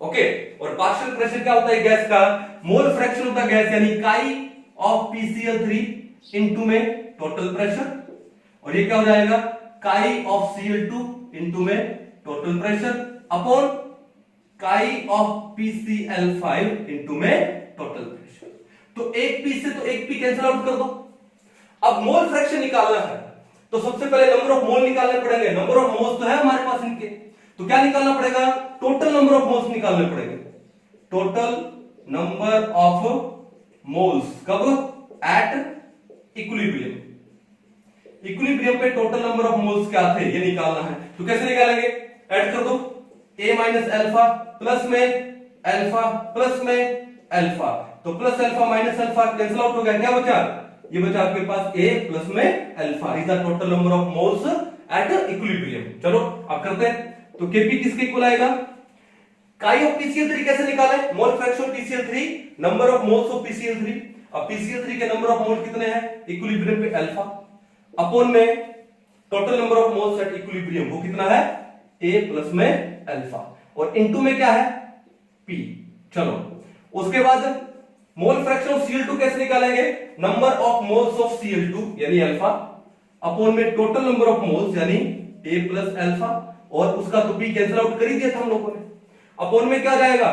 ओके, और पार्शियल प्रेशर क्या होता है गैस का, मोल फ्रैक्शन ऑफ द गैस, यानी काई ऑफ PCl3 इनटू में टोटल प्रेशर, और ये क्या हो जाएगा, काई ऑफ Cl2 इनटू में टोटल प्रेशर अपॉन काई ऑफ PCl5 इनटू में टोटल प्रेशर। तो एक पी से तो एक पी कैंसिल आउट कर दो। अब मोल फ्रैक्शन निकालना है, तो सबसे पहले नंबर ऑफ मोल निकालने पड़ेंगे, नंबर ऑफ मोल्स तो है हमारे पास इनके, तो क्या निकालना पड़ेगा, टोटल नंबर ऑफ मोल्स निकालने पड़ेंगे, टोटल नंबर ऑफ मोल्स, कब, एट इक्विलिब्रियम, इक्विलिब्रियम पे टोटल नंबर ऑफ मोल्स क्या थे ये निकालना है। तो कैसे निकालेंगे, ऐड कर दो a माइनस अल्फा प्लस में अल्फा प्लस में अल्फा, तो plus alpha minus alpha cancel out हो गया, क्या बचा, ये बचा आपके पास a प्लस में alpha is the total number of moles at equilibrium. चलो अब करते हैं, तो kp किसके इक्वल आएगा, काई ऑफ PCl3 कैसे निकाले, मोल fraction of PCl3 number of moles of PCl3। अब PCl3 के नंबर ऑफ मोल कितने हैं इक्विलिब्रियम पे अल्फा, अपॉन में total number of moles at equilibrium वो कितना है a प्लस में अल्फा, और इनटू में क्या है p। चलो उसके बाद मोल फ्रैक्शन ऑफ Cl2 कैसे निकालेंगे, number of moles of Cl2 यानी अल्फा अपॉन में टोटल नंबर ऑफ मोल्स यानी a प्लस अल्फा, और उसका तो p कैंसिल आउट कर ही दिया था हम लोगों ने, अपॉन में क्या जाएगा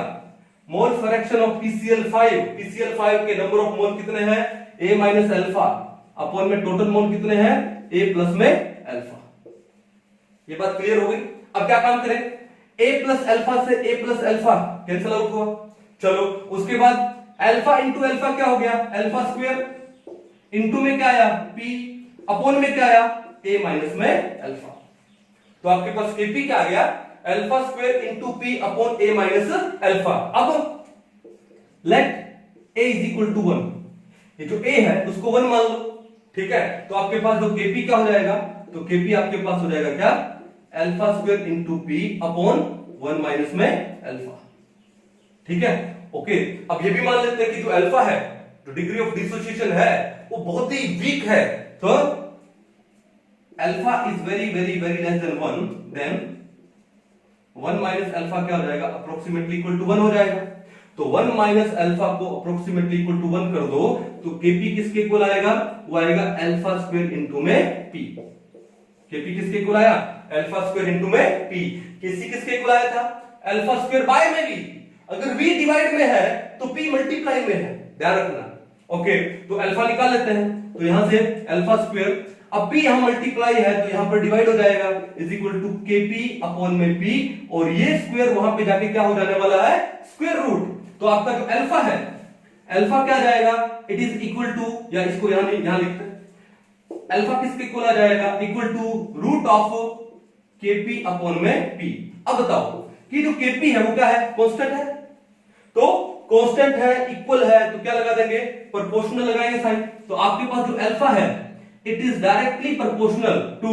मोल फ्रैक्शन ऑफ PCl5 के नंबर ऑफ मोल कितने हैं a माइनस अल्फा अपॉन में टोटल मोल कितने हैं a प्लस में अल्फा। ये बात क्लियर हो गई। अब क्या काम करें, a प्लस अल्फा से a plus alpha cancel out हुआ, चलो उसके बाद अल्फा इंटू अल्फा क्या हो गया अल्फा स्क्वायर, इंटू में क्या आया p, अपॉन में क्या आया a माइनस में अल्फा, तो आपके पास kp क्या आ गया alpha square into p upon a minus alpha. अब let a is equal to 1, ये जो a है उसको 1 मान लो, ठीक है, तो आपके पास जो kp क्या हो जाएगा, तो kp आपके पास हो जाएगा क्या alpha square into p upon 1 minus में अल्फा, ठीक है ओके। अब ये भी मान लेते हैं कि जो अल्फा है जो डिग्री ऑफ डिसोसिएशन है वो बहुत ही वीक है, तो alpha is very very very less than 1, then 1 minus alpha क्या हो जाएगा अप्रोक्सीमेटली इक्वल टू 1 हो जाएगा, तो 1 माइनस अल्फा को अप्रोक्सीमेटली इक्वल टू 1 कर दो, तो kp किसके इक्वल आएगा, वो आएगा अल्फा स्क्वायर इनटू में p। kp किसके इक्वल आया अल्फा स्क्वायर इनटू में p, kc किसके इक्वल आया था अल्फा स्क्वायर बाय में v, अगर v डिवाइड में है तो p मल्टीप्लाई में है, ध्यान रखना ओके। तो अल्फा निकाल लेते हैं, तो यहां से अल्फा स्क्वायर, अब p यहां मल्टीप्लाई है तो यहां पर डिवाइड हो जाएगा, is equal to kp upon में p, और ये स्क्वायर वहां पे जाके क्या हो जाने वाला है स्क्वायर रूट, तो आपका जो अल्फा है अल्फा क्या जाएगा इट इज इक्वल टू, या इसको यहां लिखते हैं अल्फा किसके इक्वल आ जाएगा equal to root of kp upon में p। अब बताओ कि जो kp है वो क्या है कांस्टेंट है, तो कांस्टेंट है इक्वल है तो क्या लगा देंगे प्रोपोर्शनल लगाएंगे साइन, तो आपके पास जो अल्फा है it is directly proportional to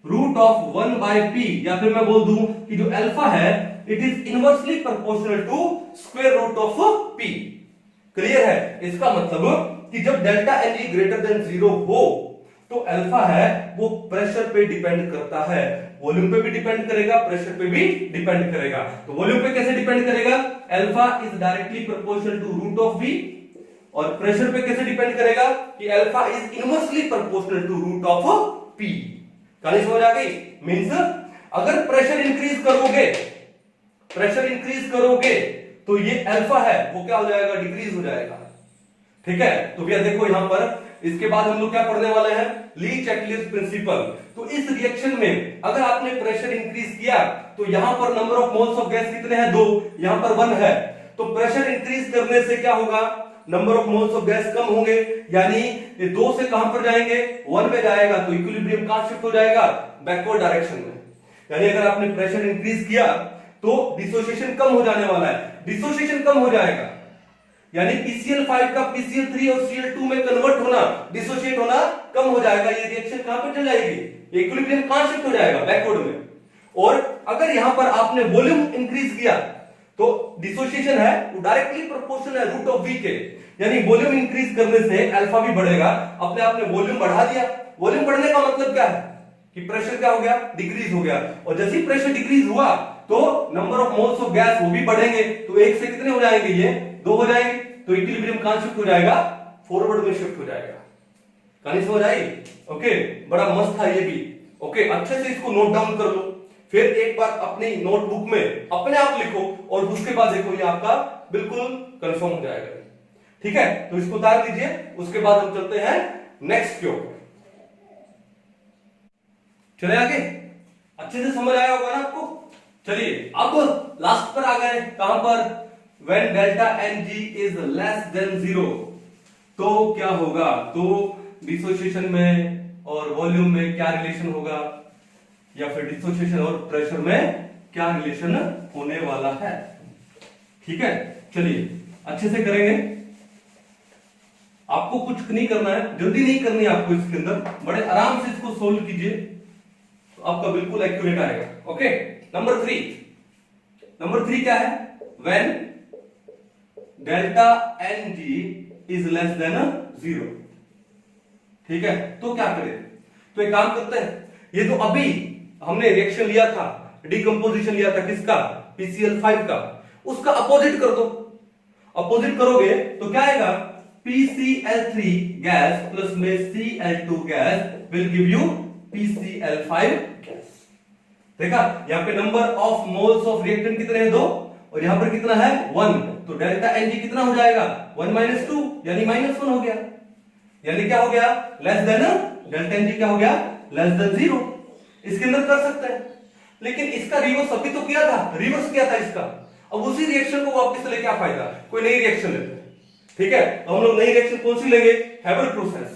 root of 1 by p, या फिर मैं बोल दूं कि जो अल्फा है it is inversely proportional to square root of p। Clear है, इसका मतलब कि जब डेल्टा एन ग्रेटर देन 0 हो तो अल्फा है वो प्रेशर पे डिपेंड करता है, वॉल्यूम पे भी डिपेंड करेगा प्रेशर पे भी डिपेंड करेगा। तो वॉल्यूम पे कैसे डिपेंड करेगा, alpha is directly proportional to root of v, और प्रेशर पे कैसे डिपेंड करेगा कि alpha is inversely proportional to root of p। कहानी समझ आ गई, मींस अगर प्रेशर इंक्रीज करोगे तो ये अल्फा है वो क्या हो जाएगा डिक्रीज हो जाएगा, ठीक है। तो भैया देखो यहां पर इसके बाद हम लोग क्या पढ़ने वाले हैं ली चैटलियर्स प्रिंसिपल। तो इस रिएक्शन में अगर आपने प्रेशर इंक्रीज किया तो यहां पर number of moles of gas कितने हैं 2, यहां पर 1 है, तो प्रेशर इंक्रीज करने से क्या होगा number of moles of gas कम होंगे, यानी ये 2 से कहां पर जाएंगे 1 में जाएगा, तो इक्विलिब्रियम कहां शिफ्ट हो जाएगा बैकवर्ड डायरेक्शन में। यानी अगर आपने प्रेशर इंक्रीज किया तो डिसोसिएशन कम हो जाने वाला है, डिसोसिएशन कम हो जाएगा यानी PCl5 का PCl3 और Cl2 में कन्वर्ट होना डिसोशिएट होना कम हो जाएगा, ये रिएक्शन कहां पर चल जाएगी इक्विलिब्रियम कहां शिफ्ट हो जाएगा बैकवर्ड में। और अगर यहां पर आपने वॉल्यूम इंक्रीज किया तो डिसोसिएशन है वो डायरेक्टली प्रोपोर्शनल है रूट ऑफ v के, यानी वॉल्यूम इंक्रीज करने से अल्फा भी बढ़ेगा, अपने आपने वॉल्यूम बढ़ा दिया, वॉल्यूम बढ़ने का मतलब क्या है कि प्रेशर क्या हो गया डिक्रीज हो गया, और जैसे ही प्रेशर डिक्रीज हुआ तो number of moles of gas वो भी बढ़ेंगे, तो 1 से कितने हो जाएंगे ये 2 हो जाएंगे, तो इक्विलिब्रियम कहां शिफ्ट हो जाएगा फॉरवर्ड में शिफ्ट हो जाएगा। कहानी समझ आई ओके, बड़ा मस्त था ये भी ओके। अच्छे से इसको नोट डाउन कर लो, फिर एक बार अपनी नोटबुक में अपने आप लिखो और उसके बाद देखो ये आपका बिल्कुल कंफर्म हो जाएगा, ठीक है। तो इसको उतार दीजिए, उसके बाद हम चलते हैं नेक्स्ट के ऊपर। चले आगे, अच्छे से समझ आया होगा ना आपको। चलिए अब लास्ट पर आ गए, कहां पर when delta N G is less than 0 तो क्या होगा, तो डिसोसिएशन में और वॉल्यूम में क्या रिलेशन होगा, या फिर डिसोसिएशन और प्रेशर में क्या रिलेशन होने वाला है। ठीक है, चलिए अच्छे से करेंगे। आपको कुछ नहीं करना है, जल्दी नहीं करनी है आपको, इसके अंदर बड़े आराम से इसको सोल्व कीजिए तो आपका बिल्कुल एक्यूरेट आएगा। ओके, नंबर 3 क्या है, when delta N G is less than 0। ठीक है, तो क्या करें, तो एक काम करते हैं, ये तो अभी हमने रिएक्शन लिया था, डिकम्पोजिशन लिया था किसका, PCl5 का, उसका अपोजिट कर दो। अपोजिट करोगे तो क्या आएगा, PCl3 गैस प्लस में Cl2 gas will give you PCl5 gas. देखा, यहाँ पे number of moles of reactant कितने हैं, 2, और यहां पर कितना है, 1, तो डेल्टा Ng कितना हो जाएगा, 1 - 2 यानी -1 हो गया, यानी क्या हो गया, लेस देन, डेल्टा Ng क्या हो गया, लेस देन 0। इसके अंदर कर सकते हैं, लेकिन इसका रिवर्स अभी तो किया था, रिवर्स किया था इसका, अब उसी रिएक्शन को वापस लेके क्या फायदा, कोई नई रिएक्शन लेते हैं। ठीक है, तो हम लोग नई रिएक्शन कौन सी लेंगे, हैबर प्रोसेस।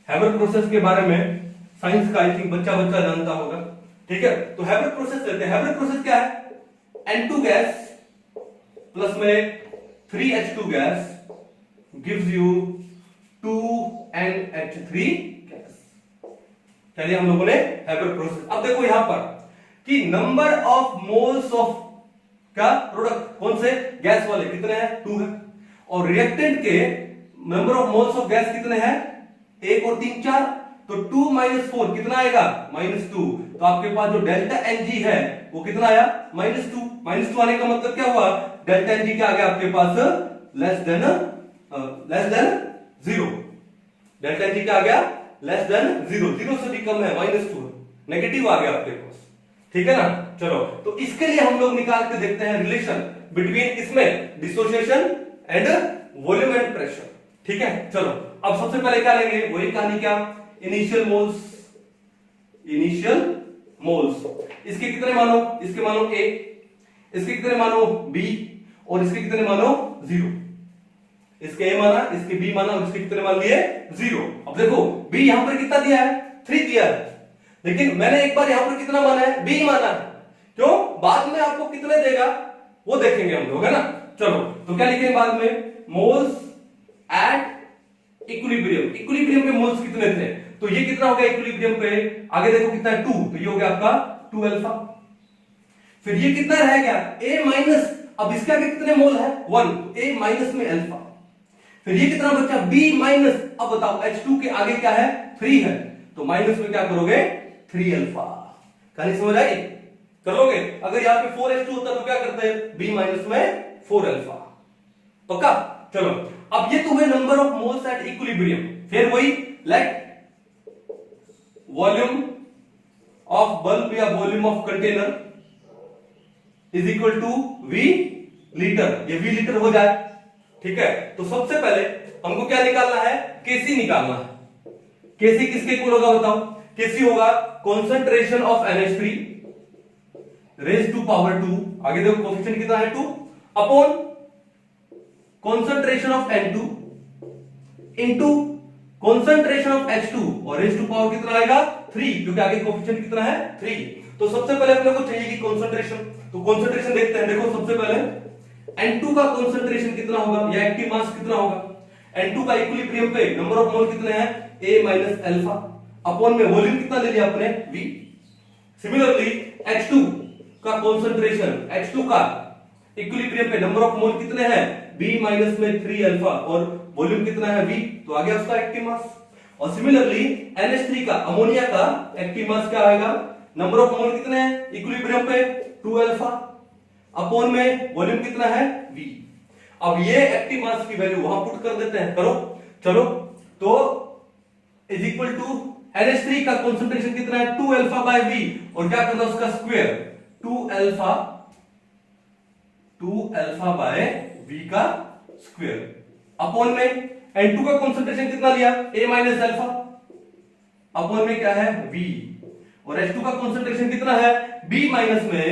हैबर प्रोसेस के बारे में साइंस का आई थिंक बच्चा जानता होगा। ठीक है, तो हैबर प्रोसेस लेते हैं। हैबर प्रोसेस क्या है, N2 गैस प्लस में 3H2 gas gives you 2NH3 gas. चलिए हम लोगों ने हैबर प्रोसेस। अब देखो यहां पर कि नंबर ऑफ मोल्स ऑफ क्या प्रोडक्ट, कौन से, गैस वाले कितने हैं, 2 है, और रिएक्टेंट के number of moles of gas कितने हैं, 1 और 3 4, तो 2 - 4 कितना आएगा, -2। तो आपके पास जो डेल्टा Ng है वो कितना आया, -2। -2 आने का मतलब क्या हुआ, डेल्टा Ng क्या आ गया आपके पास, लेस देन 0। डेल्टा Ng क्या आ गया, लेस देन 0, 0 से भी कम है, -2 नेगेटिव आ गया आपके पास। ठीक है ना, चलो तो इसके लिए हम लोग निकाल के देखते हैं रिलेशन बिटवीन इसमें dissociation and volume and pressure. ठीक है, चलो अब सबसे पहले क्या लेंगे, वही कहानी, क्या, इनिशियल मोल्स। इसके कितने मानो, इसके मानो A, इसके कितने मानो B, और इसके कितने मानो 0। इसके A माना, इसके B माना, और इसके कितने मान लिए, 0। अब देखो B यहां पर कितना दिया है, 3 दिया है, लेकिन मैंने एक बार यहां पर कितना माना है, B माना है। क्यों, बाद में आपको कितने देगा वो देखेंगे हम लोग, है ना। चलो तो क्या लिखेंगे बाद में, मोल्स एट इक्विलिब्रियम। इक्विलिब्रियम पे मोल्स कितने थे, तो ये कितना हो गया इक्विलिब्रियम पे, आगे देखो कितना है, 2, तो ये हो गया आपका 2 अल्फा। फिर ये कितना रह गया, A माइनस, अब इसके आगे कितने मोल है, 1, तो A माइनस में अल्फा। फिर ये कितना बचा, B माइनस, अब बताओ H2 के आगे क्या है, 3 है, तो माइनस में क्या करोगे, 3 अल्फा। कहानी समझ आई, कर लोगे। अगर यहाँ पे 4H2 होता तो क्या करते हैं, B माइनस में 4 अल्फा, पक्का। चलो अब ये तो है number of moles at equilibrium. फिर वही, लेट वॉल्यूम ऑफ बल्ब या volume of container is equal to V litre, ये V लीटर हो जाए। ठीक है, तो सबसे पहले हमको क्या निकालना है, Kc निकालना है। Kc किसके इक्वल होगा बताओ, Kc होगा concentration of NH3 raise to power 2, आगे देखो कोएफिशिएंट कितना है 2, upon concentration of N2 into concentration of H2, और रेज टू पावर कितना आएगा 3, क्योंकि आगे कोएफिशिएंट कितना है 3। तो सबसे पहले अपने को चाहिए कि कॉन्सेंट्रेशन, तो कॉन्सेंट्रेशन देखते हैं। देखो सबसे पहले N2 का कॉन्सेंट्रेशन कितना होगा, या एक्टिव मास कितना होगा, N2 का इक्विलिब्रियम पे नंबर ऑफ मोल कितने हैं, A माइनस अल्फा, अपॉन में वॉल्यूम कितना ले लिया अपने, V। सिमिलरली H2 का कॉन्सेंट्रेशन, H2 का इक्विलिब्रियम पे नंबर ऑफ मोल कितने हैं, B माइनस में 3 अल्फा, और वॉल्यूम कितना है V, तो आ गया उसका एक्टिव मास। और सिमिलरली NH3 का, अमोनिया का एक्टिव मास क्या आएगा, नंबर ऑफ मोल कितने हैं इक्विलिब्रियम पे 2 अल्फा, अपॉन में वॉल्यूम कितना है V। अब ये एक्टिव मास की वैल्यू वहां पुट कर देते हैं, करो चलो, तो इज इक्वल टू NH3 का कॉन्सेंट्रेशन कितना है 2 अल्फा बाय V, और क्या करना उसका स्क्वायर 2 अल्फा बाय V का स्क्वायर, अपॉन में N2 का कॉन्सेंट्रेशन कितना लिया A माइनस अल्फा, अपॉन में क्या है V, और H2 का कॉन्सेंट्रेशन कितना है B माइनस में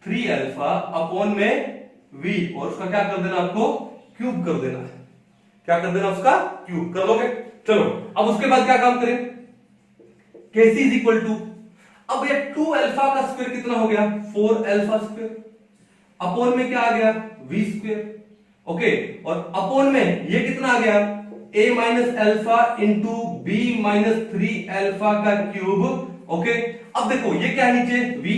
3 अल्फा, अपॉन में V, और उसका क्या कर देना आपको क्यूब कर देना है, क्या कर देना उसका क्यूब कर लोगे। चलो अब उसके बाद क्या काम करें, Kc इज इक्वल टू, अब ये 2 अल्फा का स्क्वायर कितना हो गया 4 अल्फा स्क्वायर, अपॉन में क्या आ गया v स्क्वायर, ओके, और अपॉन में ये कितना आ गया a minus alpha into b minus 3 alpha का क्यूब, ओके। अब देखो ये क्या है नीचे v,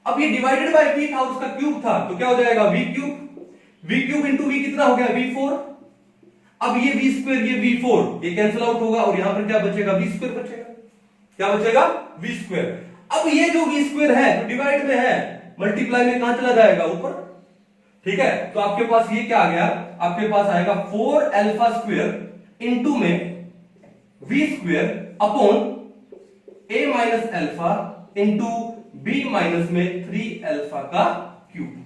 अब ये डिवाइडेड बाय v था, उसका क्यूब था, तो क्या हो जाएगा v क्यूब इंटू v कितना हो गया v4, अब ये v स्क्वायर ये v4 ये कैंसिल आउट होगा और यहां पर क्या बचेगा v स्क्वायर बचेगा, क्या बचेगा v स्क्वायर। अब ये जो v स्क्वायर है तो डिवाइड में है, मल्टीप्लाई में कहां चला जाएगा ऊपर, ठीक है। तो आपके पास ये क्या आ गया, आपके पास आएगा 4 अल्फा स्क्वायर इंटू में v square upon a minus alpha into b minus में 3 अल्फा का क्यूब।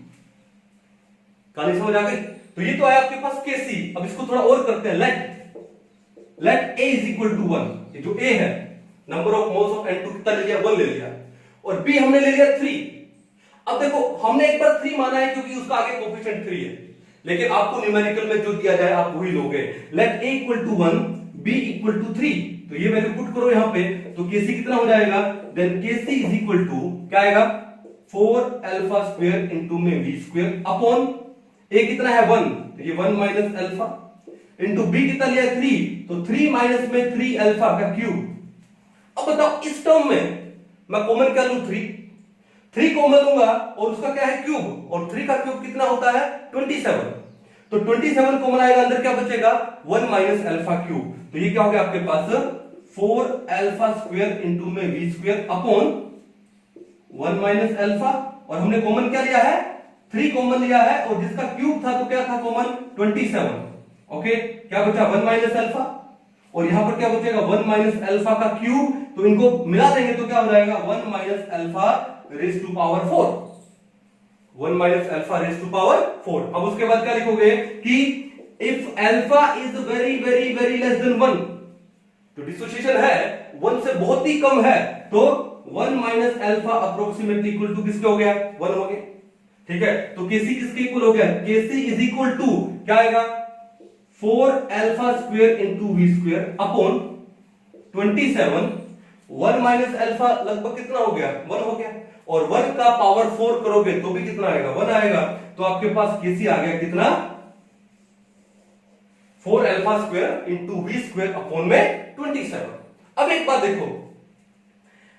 कहानी समझ आ गई। तो ये तो आया आपके पास Kc। अब इसको थोड़ा और करते हैं, let a is equal to 1, ये जो a है number of moles of N2 कितना ले लिया 1 ले लिया, और b हमने ले लिया 3। अब देखो हमने एक बार 3 माना है क्योंकि उसका आगे कोफिशिएंट 3 है, लेकिन आपको न्यूमेरिकल में जो दिया जाए आप वही लोगे। Let a equal to 1 b equal to 3, तो ये वैल्यू पुट करो यहां पे, तो Kc कितना हो जाएगा, then Kc is equal to क्या आएगा 4 अल्फा स्क्वायर इंटू में v स्क्वायर अपॉन a कितना है 1, तो ये 1 माइनस अल्फा इंटू b कितना लिया 3, तो 3 माइनस में 3 अल्फा का क्यूब। अब बताओ इस टर्म में मैं कॉमन क्या लूं 3 कॉमन लूंगा और उसका क्या है क्यूब, और 3 का क्यूब कितना होता है 27, तो 27 कॉमन आएगा, अंदर क्या बचेगा 1 माइनस अल्फा क्यूब। तो ये क्या हो गया आपके पास 4 अल्फा स्क्वायर इंटू में v square upon 1 minus alpha, और हमने कॉमन क्या लिया है 3 कॉमन लिया है, और जिसका क्यूब था तो क्या था कॉमन 27, ओके। क्या बचा 1 माइनस अल्फा, और यहां पर क्या बचेगा 1 माइनस अल्फा का क्यूब, तो इनको मिला देंगे तो क्या हो जाएगा 1 minus alpha raise to power 4, 1 minus alpha raise to power 4। अब उसके बाद क्या लिखोगे कि if alpha is very very very less than 1, तो डिसोसिएशन है 1 से बहुत ही कम है, तो 1 minus alpha approximately equal to किसके हो गया 1 हो गया, ठीक है। तो Kc किसके इक्वल हो गया, Kc इज इक्वल टू क्या आएगा 4 alpha square into v square upon 27, 1 minus alpha लगभग कितना हो गया 1 हो गया, और 1 का पावर 4 करोगे तो भी कितना आएगा 1 आएगा, तो आपके पास Kc आ गया कितना 4 alpha square into v square upon में 27। अब एक बात देखो,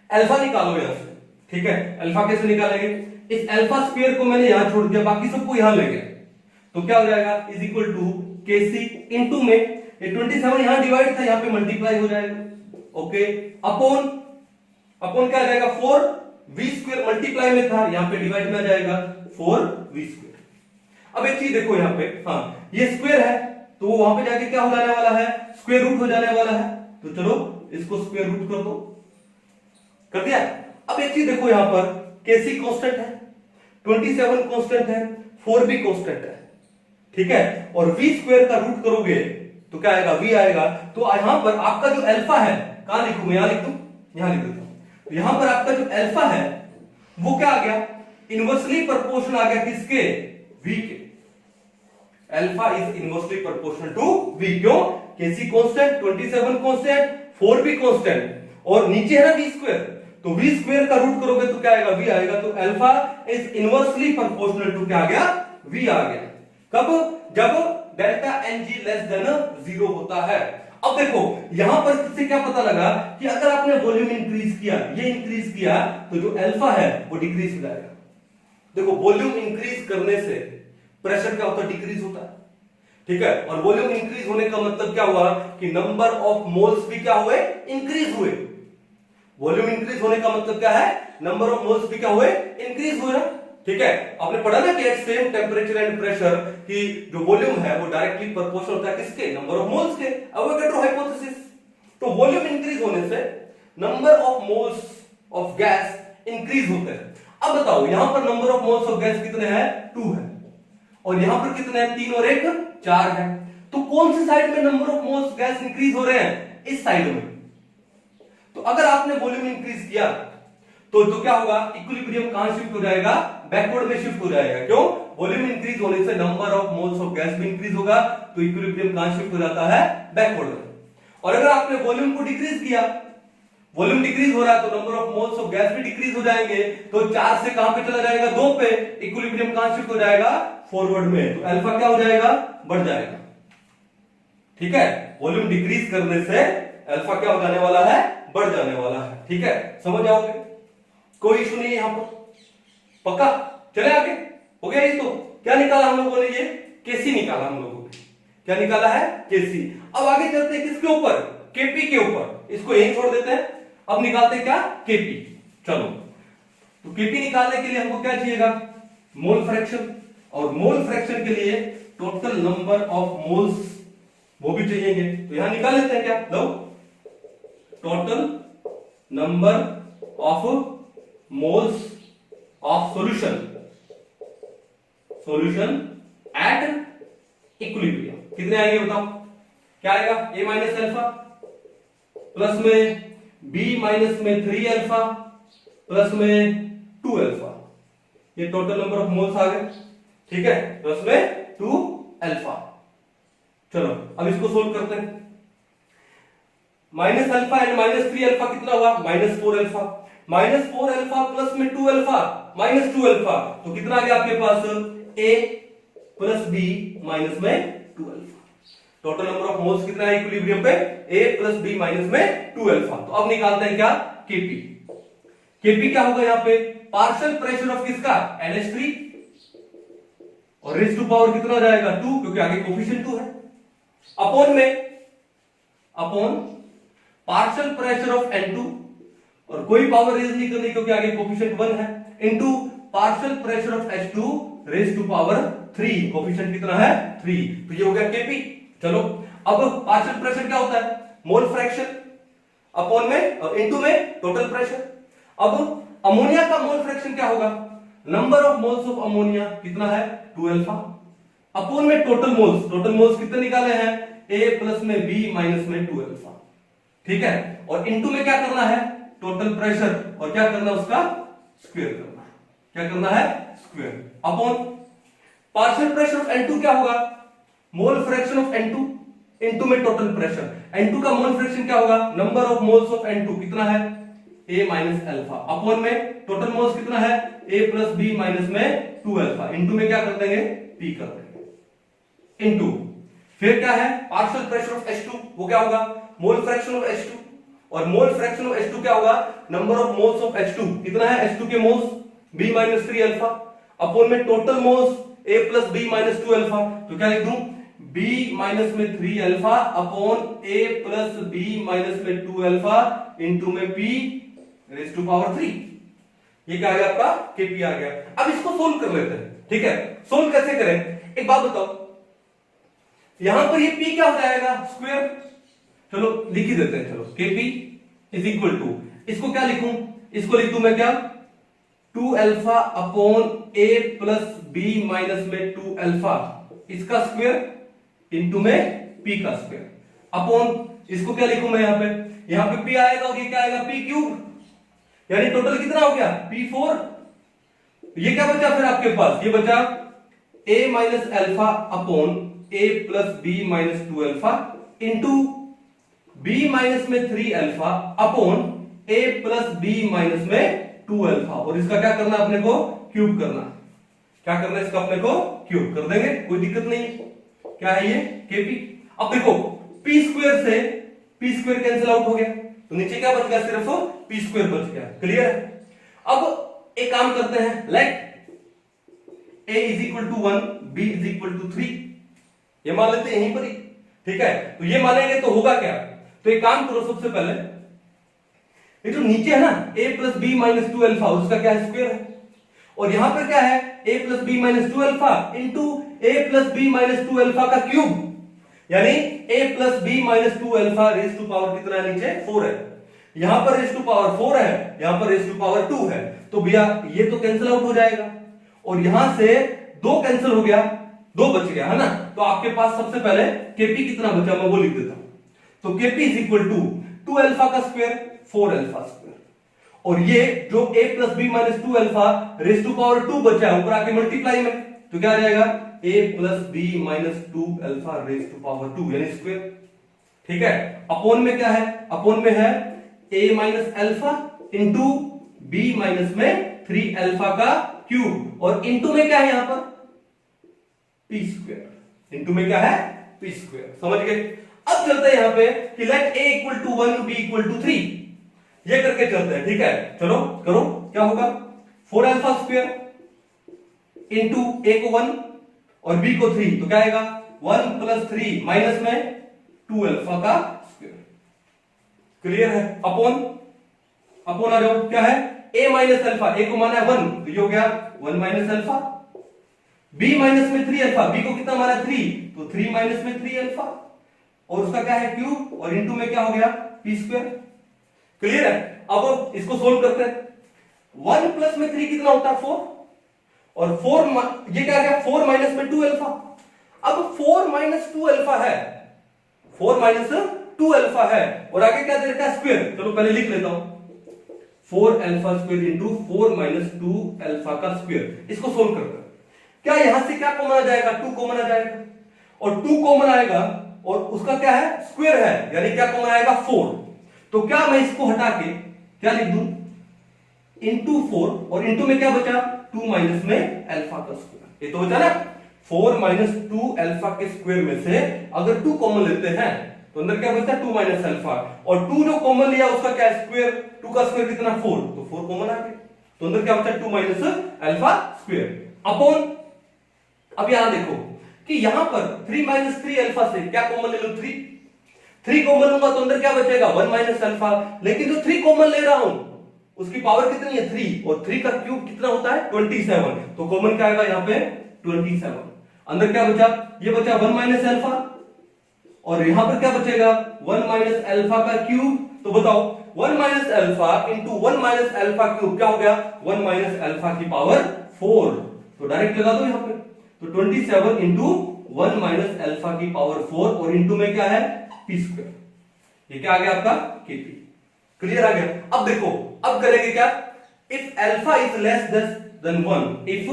अल्फा निकालो यहां से, ठीक है। अल्फा कैसे निकालेंगे, इस अल्फा स्क्वायर को मैंने यहां छोड़ दिया, बाकी सबको यहां ले गया, तो क्या हो जाएगा is equal to Kc into में ये 27 यहां डिवाइड था, यहां पे मल्टीप्लाई हो जाएगा, ओके, अपॉन क्या आ जाएगा 4 v स्क्वायर मल्टीप्लाई में था, यहां पे डिवाइड में आ जाएगा 4 v स्क्वायर। अब एक चीज देखो यहां पे, हाँ ये स्क्वायर है तो वो वहां पे जाके क्या हो जाने वाला है स्क्वायर रूट हो जाने वाला है, तो चलो इसको स्क्वायर रूट कर दो, कर दिया। अब एक चीज देखो यहां पर Kc कांस्टेंट है, 27 कांस्टेंट है, 4 भी कांस्टेंट है, ठीक है, और v स्क्वायर का रूट करोगे तो क्या आएगा v आएगा, तो यहां पर आपका जो अल्फा है कहां लिखूं मैं, यहां लिख दूं, यहां लिख देता हूं, तो यहां पर आपका जो अल्फा है वो क्या आ गया इनवर्सली प्रोपोर्शनल आ गया किसके v के, alpha is inversely proportional to v, क्यों Kc कांस्टेंट 27 कांस्टेंट 4 भी कांस्टेंट, और नीचे है ना v स्क्वायर, तो v स्क्वायर का रूट करोगे तो क्या आएगा v आएगा, तो alpha is inversely proportional to क्या आ गया v आ गया, कब जब डेल्टा Ng लेस देन 0 होता है। अब देखो यहां पर इससे क्या पता लगा कि अगर आपने वॉल्यूम इंक्रीज किया, ये इंक्रीज किया, तो जो अल्फा है वो डिक्रीज हो जाएगा। देखो वॉल्यूम इंक्रीज करने से प्रेशर क्या होता है डिक्रीज होता है, ठीक है, और वॉल्यूम इंक्रीज होने का मतलब क्या हुआ कि नंबर ऑफ मोल्स भी क्या हुए इंक्रीज हुए, वॉल्यूम इंक्रीज होने का मतलब क्या है नंबर ऑफ मोल्स भी क्या हुए इंक्रीज हुए ना, ठीक है। आपने पढ़ा ना कि at same temperature and pressure कि जो वॉल्यूम है वो डायरेक्टली प्रोपोर्शनल होता है किसके नंबर ऑफ मोल्स के, एवोगाड्रो हाइपोथेसिस। तो वॉल्यूम इंक्रीज होने से number of moles of gas increase होते हैं। अब बताओ यहां पर number of moles of gas कितने हैं 2 है, और यहां पर कितने हैं 3 और 1 4 है, तो कौन सी साइड में number of moles gas increase हो रहे हैं इस साइड में। तो अगर आपने वॉल्यूम इंक्रीज किया तो क्या होगा इक्विलिब्रियम कहां शिफ्ट हो जाएगा बैकवर्ड में शिफ्ट हो जाएगा, क्यों वॉल्यूम इंक्रीज होने से number of moles of gas भी इंक्रीज होगा, तो इक्विलिब्रियम कहां शिफ्ट हो जाता है बैकवर्ड में। और अगर आपने वॉल्यूम को डिक्रीज किया, वॉल्यूम डिक्रीज हो रहा है तो number of moles of gas भी डिक्रीज हो जाएंगे, तो 4 से कहां पे चला जाएगा, 2 पे, इक्विलिब्रियम कहां शिफ्ट हो जाएगा, फॉरवर्ड में, तो अल्फा क्या हो जाएगा, बढ़ जाएगा। ठीक है, वॉल्यूम डिक्रीज करने से अल्फा क्या हो जाने वाला है, बढ़ जाने वाला है। ठीक है, समझ आओगे, कोई इशू नहीं है यहां पर, पक्का। चले आगे, हो गया ये। तो क्या निकाला हम लोगों ने, ये केसी निकाला हम लोगों ने, क्या निकाला है, केसी। अब आगे चलते हैं किसके ऊपर, केपी के ऊपर, इसको यहीं छोड़ देते हैं। अब निकालते हैं क्या, केपी। चलो, तो केपी निकालने के लिए हमको क्या चाहिएगा, मोल फ्रैक्शन, और मोल फ्रैक्शन के लिए टोटल नंबर ऑफ मोल्स वो भी चाहिएंगे, तो यहां निकाल लेते हैं क्या, लो, total number of moles of solution at equilibrium कितने आएंगे बताओ, क्या आएगा, a माइनस अल्फा प्लस में b माइनस में 3 अल्फा प्लस में 2 अल्फा, ये टोटल नंबर ऑफ मोल्स आ गए। ठीक है, प्लस में 2 अल्फा। चलो अब इसको सोल्व करते हैं। Minus alpha and minus 3 alpha कितना हुआ, minus 4 alpha, minus 4 alpha plus में 2 अल्फा माइनस 2 अल्फा, तो कितना आ गया आपके पास, a प्लस b माइनस में 2 alpha. Total number of moles कितना है इक्विलिब्रियम पे, a प्लस b माइनस में 2 अल्फा। तो अब निकालते हैं क्या, kp। kp क्या होगा यहाँ पे, पार्शियल प्रेशर ऑफ किसका, NH3, और रेज़ टू पावर कितना जाएगा, 2, क्योंकि आगे कोफिशिएंट 2 है, upon partial pressure of N2, और कोई पावर रेज नहीं करनी क्योंकि आगे कोफिशिएंट 1 है, into partial pressure of H2 raise to power 3, coefficient कितना है, 3, तो ये हो गया kp। चलो अब पार्शियल प्रेशर क्या होता है, मोल फ्रैक्शन, अपॉन में और इनटू में टोटल प्रेशर। अब अमोनिया का मोल फ्रैक्शन क्या होगा, number of moles of ammonia कितना है, 2 अल्फा, अपॉन में टोटल मोल्स कितने निकाले हैं, a प्लस में b माइनस में 2 अल्फा। ठीक है, और इनटू में क्या करना है, टोटल प्रेशर, और क्या करना है, उसका स्क्वायर करना है, क्या करना है, square, upon partial pressure of N2 क्या होगा, मोल फ्रैक्शन ऑफ N2 इनटू में टोटल प्रेशर। N2 का मोल फ्रैक्शन क्या होगा, number of moles of N2 कितना है, a माइनस अल्फा, अपॉन में टोटल मोल्स कितना है, a प्लस b माइनस में 2 अल्फा, इनटू में क्या कर देंगे, p कर देंगे, इनटू फिर क्या है, पार्शियल प्रेशर ऑफ H2, वो क्या होगा, मोल फ्रैक्शन ऑफ H2, और मोल फ्रैक्शन ऑफ H2 क्या होगा, number of moles of H2 कितना है, H2 के moles b minus 3 alpha, upon में total moles a plus b minus 2 alpha, तो क्या लिख दूं, b माइनस में 3 alpha upon a plus b minus में 2 अल्फा इनटू में p रेज़ टू पावर 3, ये क्या आ गया आपका, kp आ गया। अब इसको सोल्व कर लेते हैं। ठीक है, सोल्व कैसे करें, एक बात बताओ, यहां पर ये p क्या हो जाएगा, स्क्वायर, चलो लिख ही देते हैं, चलो kp इज इक्वल टू, इसको क्या लिखूं, इसको लिख दूं मैं क्या, 2 alpha upon a plus b minus में 2 अल्फा, इसका स्क्वायर इनटू में p का स्क्वायर, अपॉन इसको क्या लिखूं मैं यहां पे p आएगा और ये क्या आएगा, p क्यूब, यानी टोटल कितना हो गया, p4। ये क्या बचा फिर आपके पास, ये बचा a minus alpha upon a plus b minus 2 alpha into b minus में 3 alpha upon a plus b minus में 2 अल्फा, और इसका क्या करना अपने को, क्यूब करना, क्या करना इसका अपने को, क्यूब कर देंगे, कोई दिक्कत नहीं है। क्या है ये, kp। अब देखो p स्क्वायर से p स्क्वायर कैंसिल आउट हो गया, तो नीचे क्या बच गया, सिर्फ p स्क्वायर बच गया, क्लियर है। अब एक काम करते हैं, let a is equal to 1 b is equal to 3, ये मान लेते हैं यहीं पर ही। ठीक है, तो ये मानेंगे तो होगा क्या, तो एक काम करो, सबसे पहले ये जो नीचे है ना a plus b minus 2 alpha, उसका क्या है, स्क्वायर है, और यहां पर क्या है, a plus b minus 2 alpha into a plus b minus 2 alpha का क्यूब, यानी a plus b minus 2 alpha raise to power कितना है, नीचे 4 है, यहां पर रेज़ टू पावर 4 है, यहां पर रेज़ टू पावर 2 है, तो भैया ये तो कैंसिल आउट हो जाएगा, और यहां से 2 कैंसिल हो गया, 2 बच गया, है ना। तो आपके पास सबसे पहले kp कितना बचा, मैं वो लिख देता हूं, तो kp is equal to 2 alpha का स्क्वायर 4 अल्फा स्क्वायर, और ये जो a plus b minus 2 alpha raise to power 2 बचा है ऊपर आके मल्टीप्लाई में, तो क्या आ जाएगा, a plus b minus 2 alpha raise to power 2 यानी स्क्वायर। ठीक है, अपॉन में क्या है, अपॉन में है a minus alpha into b minus में 3 अल्फा का क्यूब, और इंटू में क्या है यहां पर p स्क्वायर, इंटू में क्या है p स्क्वायर। समझ गए? अब चलते हैं यहां पे कि let a equal to 1 b equal to 3, ये करके चलते हैं। ठीक है, चलो करो। क्या होगा 4 अल्फा स्क्वायर इंटू a को 1 और b को 3, तो क्या आएगा 1 प्लस 3 माइनस में 2 अल्फा का स्क्वायर। क्लियर है? अपॉन आ जाओ, क्या है a माइनस अल्फा, a को माना है 1, तो ये हो गया 1 माइनस अल्फा, b माइनस में 3 अल्फा, b को कितना माना 3, तो 3 माइनस में 3 अल्फा, और उसका क्या है क्यूब, और इंटू में क्या हो गया p स्क्वायर। क्लियर है? अब इसको सोल्व करते हैं। 1 प्लस में 3 कितना होता है 4, और 4 ये क्या गया 4 माइनस में 2 अल्फा। अब 4 माइनस 2 अल्फा है, 4 माइनस 2 अल्फा है, और आगे क्या दे रखा है स्क्वायर। चलो पहले लिख लेता हूं, 4 alpha square into 4 minus 2 alpha का स्क्वायर। इसको सोल्व करते हैं। क्या यहां से क्या कॉमन आ जाएगा 2 कॉमन आ जाएगा, और 2 कॉमन आएगा, और उसका क्या है स्क्वायर है, यानी क्या कॉमन आएगा 4। तो क्या मैं इसको हटा के क्या लिख दूं इंटू 4, और इंटू में क्या बचा 2 माइनस में अल्फा का स्क्वायर। ये तो बचा ना 4 माइनस 2 अल्फा के स्क्वायर में से अगर 2 कॉमन लेते हैं तो अंदर क्या बचता 2 माइनस अल्फा, और 2 जो कॉमन लिया उसका क्या स्क्वायर, 2 का स्क्वायर कितना 4, तो 4 कॉमन आ गया, तो अंदर क्या बचा 2 माइनस अल्फा स्क्वायर अपॉन। अब यहां देखो कि यहां पर 3 माइनस 3 अल्फा से क्या कॉमन ले लो 3 कॉमन लूंगा तो अंदर क्या बचेगा 1 माइनस अल्फा, लेकिन जो 3 कॉमन ले रहा हूं उसकी पावर कितनी है 3, और 3 का क्यूब कितना होता है 27, तो कॉमन क्या आएगा यहां पे 27। अंदर क्या बचा, ये बचा 1 माइनस अल्फा, और यहां पर क्या बचेगा 1 माइनस अल्फा का क्यूब। तो बताओ 1 minus alpha into 1 minus alpha cube क्या हो गया 1 माइनस अल्फा की पावर 4, तो डायरेक्ट लगा दो यहां पे, तो 27 इंटू 1 माइनस अल्फा की पावर 4, और इंटू में क्या है p स्क्वायर। ये क्या आ गया आपका kp। क्लियर आ गया? अब देखो अब करेंगे क्या, if alpha is less than 1, if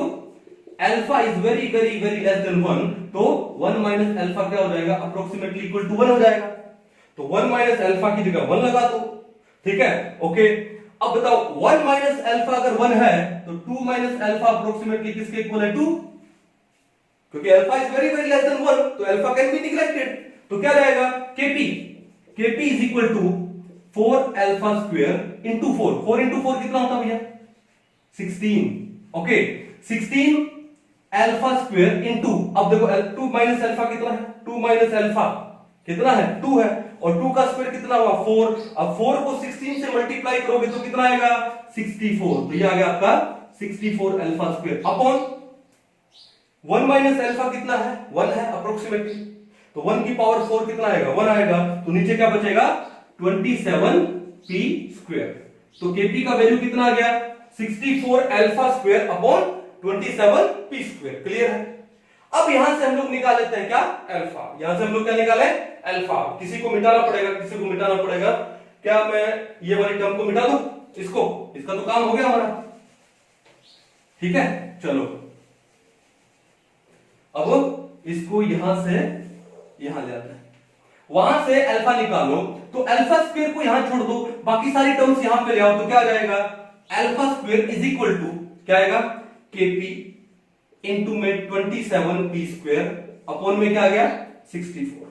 alpha is very very very less than 1, तो 1 माइनस अल्फा क्या हो जाएगा अप्रोक्सीमेटली इक्वल टू 1 हो जाएगा, तो 1 माइनस अल्फा की जगह 1 लगा दो। ठीक है, ओके। अब बताओ 1 माइनस अल्फा अगर 1 है तो 2 माइनस अल्फा अप्रोक्सीमेटली किसके इक्वल है 2, क्योंकि alpha is very very less than 1, तो अल्फा कैन बी निग्लेक्टेड, तो क्या रहेगा kp is equal to 4 alpha square into 4 into 4 कितना होता है भैया 16, ओके 16 अल्फा स्क्वायर इंटू, अब देखो 2 माइनस अल्फा कितना है 2 माइनस अल्फा कितना है 2 है, और 2 का स्क्वायर कितना हुआ 4, अब 4 को 16 से मल्टीप्लाई करोगे तो कितना आएगा 64, तो ये आ गया आपका 64 alpha square upon 1 minus alpha कितना है 1 है अप्रोक्सीमेटली, तो 1 की पावर 4 कितना आएगा 1 आएगा, तो नीचे क्या बचेगा 27 p स्क्वायर, तो kp का वैल्यू कितना आ गया 64 alpha square upon 27 p square. Clear है? अब यहां से हम लोग निकाल लेते हैं क्या अल्फा, यहां से हम लोग क्या निकाले अल्फा, किसी को मिटाना पड़ेगा, क्या मैं ये वाली टर्म को मिटा दूं, इसका तो काम हो गया हमारा। ठीक है, चलो अब इसको यहां से यहां ले आते हैं, वहां से अल्फा निकालो, तो अल्फा स्क्वायर को यहां छोड़ दो, बाकी सारी टर्म्स यहां पे ले आओ, तो क्या आ जाएगा alpha square is equal to क्या आएगा kp इंटू में 27 p स्क्वायर अपॉन में क्या आ गया 64,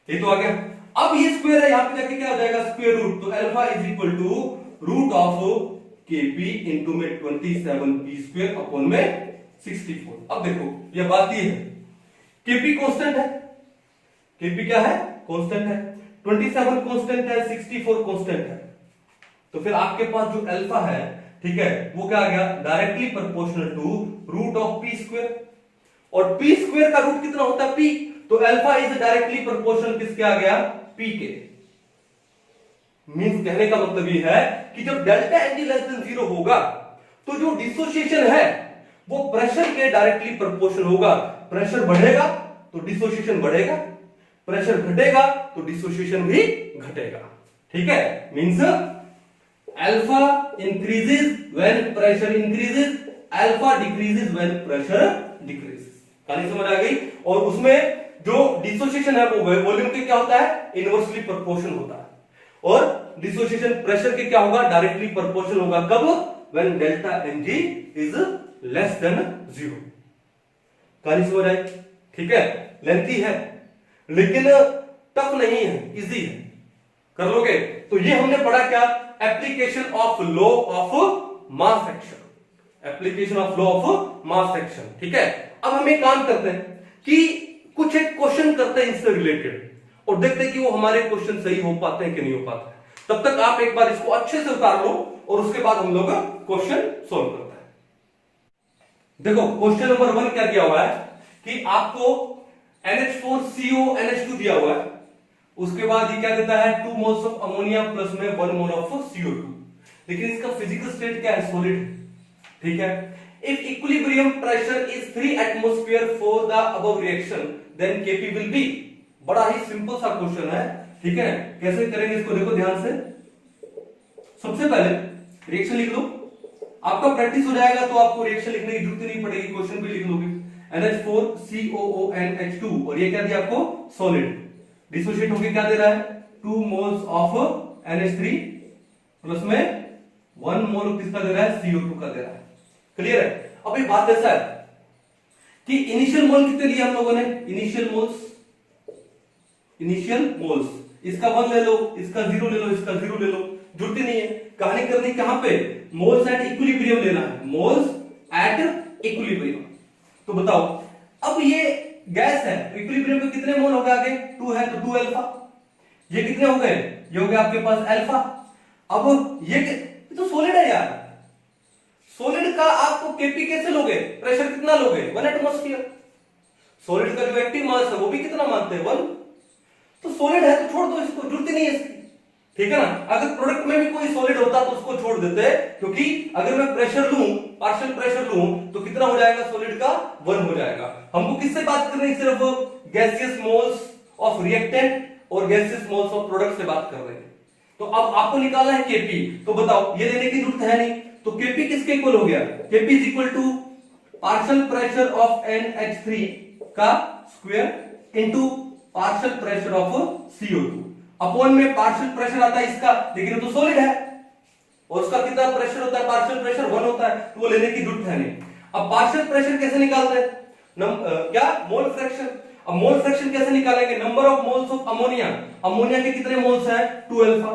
ये तो आ गया। अब ये स्क्वायर है यहां पे जाके क्या हो जाएगा स्क्वायर रूट, तो alpha is equal to root of kp into में 27 p स्क्वायर अपॉन में 64। अब देखो ये बात ये है kp कांस्टेंट है, kp क्या है कांस्टेंट है, 27 कांस्टेंट है, 64 कांस्टेंट है, तो फिर आपके पास जो अल्फा है ठीक है वो क्या आ गया directly proportional to root of p square, और p स्क्वायर का रूट कितना होता है p, तो अल्फा इज डायरेक्टली प्रोपोर्शनल किसके आ गया p के। मींस कहने का मतलब ये है कि जब डेल्टा एन लेस देन 0 होगा तो जो डिसोसिएशन है वो प्रेशर के डायरेक्टली प्रोपोर्शनल होगा, प्रेशर बढ़ेगा तो डिसोसिएशन बढ़ेगा, प्रेशर घटेगा तो डिसोसिएशन भी घटेगा। ठीक है, means alpha increases when pressure increases, alpha decreases when pressure decreases. कहानी समझ आ गई? और उसमें जो डिसोसिएशन है वो वॉल्यूम के क्या होता है इनवर्सली प्रोपोर्शनल होता है, और डिसोसिएशन प्रेशर के क्या होगा, डायरेक्टली प्रोपोर्शनल होगा। कब? When delta Mg is less than 0। कहानी समझ आई? ठीक है, लेंथी है लेकिन टफ नहीं है, इजी है, कर लोगे। तो ये हमने पढ़ा क्या, application of law of mass action, application of law of mass action. ठीक है, अब हम एक काम करते हैं कि कुछ एक क्वेश्चन करते हैं इससे रिलेटेड और देखते हैं कि वो हमारे क्वेश्चन सही हो पाते हैं कि नहीं हो पाते हैं। तब तक आप एक बार इसको अच्छे से उतार लो और उसके बाद हम लोग क्वेश्चन सोल्व करते हैं। देखो क्वेश्चन नंबर 1 क्या दिया हुआ है कि आपको NH4CO NH2 दिया हुआ है, उसके बाद ये क्या देता है 2 मोल्स ऑफ अमोनिया प्लस में 1 मोल ऑफ CO2, लेकिन इसका फिजिकल स्टेट क्या है, सॉलिड है। ठीक है, if equilibrium pressure is 3 atmosphere for the above reaction then Kp will be. बड़ा ही सिंपल सा क्वेश्चन है। ठीक है, कैसे करेंगे इसको देखो ध्यान से। सबसे पहले रिएक्शन लिख लो, आपका प्रैक्टिस हो जाएगा तो आपको रिएक्शन लिखने की जरूरत नहीं पड़ेगी, क्वेश्चन भी लिख लोगे। NH4COONH2 और ये क्या दिया आपको, सॉलिड। डिसोसिएट होके क्या दे रहा है 2 मोल्स ऑफ NH3 प्लस में 1 मोल किसका दे रहा है, CO2 का दे रहा है। क्लियर है? अब ये बात ऐसा है कि इनिशियल मोल कितने लिए हम लोगों ने, इनिशियल मोल्स, इसका 1 ले लो, इसका 0 ले लो, इसका 0 ले लो, जरूरत नहीं है। कहानी करनी कहां पे, मोल्स एट इक्विलिब्रियम लेना है, मोल्स एट इक्विलिब्रियम। तो बताओ अब ये गैस है तो इक्विलिब्रियम पे कितने मोल हो गए, आगे 2 है तो 2 अल्फा, ये कितने हो गए, ये हो गए आपके पास अल्फा। अब ये तो सॉलिड है यार, सॉलिड का आपको Kp कैसे लोगे, प्रेशर कितना लोगे 1 एटमॉस्फेयर। सॉलिड का जो एक्टिव मास है वो भी कितना मानते हैं 1, तो सॉलिड है तो छोड़ दो इसको, जरूरत नहीं है इसकी। ठीक है ना, अगर प्रोडक्ट में भी कोई सॉलिड होता तो उसको छोड़ देते, क्योंकि अगर मैं प्रेशर लूं, पार्शियल प्रेशर लूं तो कितना हो जाएगा सॉलिड का 1 हो जाएगा। हमको किससे बात करनी है, सिर्फ गैसियस मोल्स ऑफ रिएक्टेंट और गैसियस मोल्स ऑफ प्रोडक्ट से बात कर रहे हैं। तो अब आपको निकालना है Kp, तो बताओ ये लेने की जरूरत है नहीं, तो Kp किसके इक्वल हो गया, Kp is equal to partial pressure of NH3 का square into partial pressure of CO2 upon में पार्शियल प्रेशर आता है इसका, लेकिन वो तो सॉलिड है और उसका कितना प्रेशर होता है, पार्शियल प्रेशर 1 होता है, तो वो लेने की जरूरत है नहीं। अब पार्शियल प्रेशर कैसे निकालते हैं, क्या मोल फ्रैक्शन। अब मोल फ्रैक्शन कैसे निकालेंगे, number of moles of ammonia, ammonia के कितने मोल्स हैं 2 अल्फा,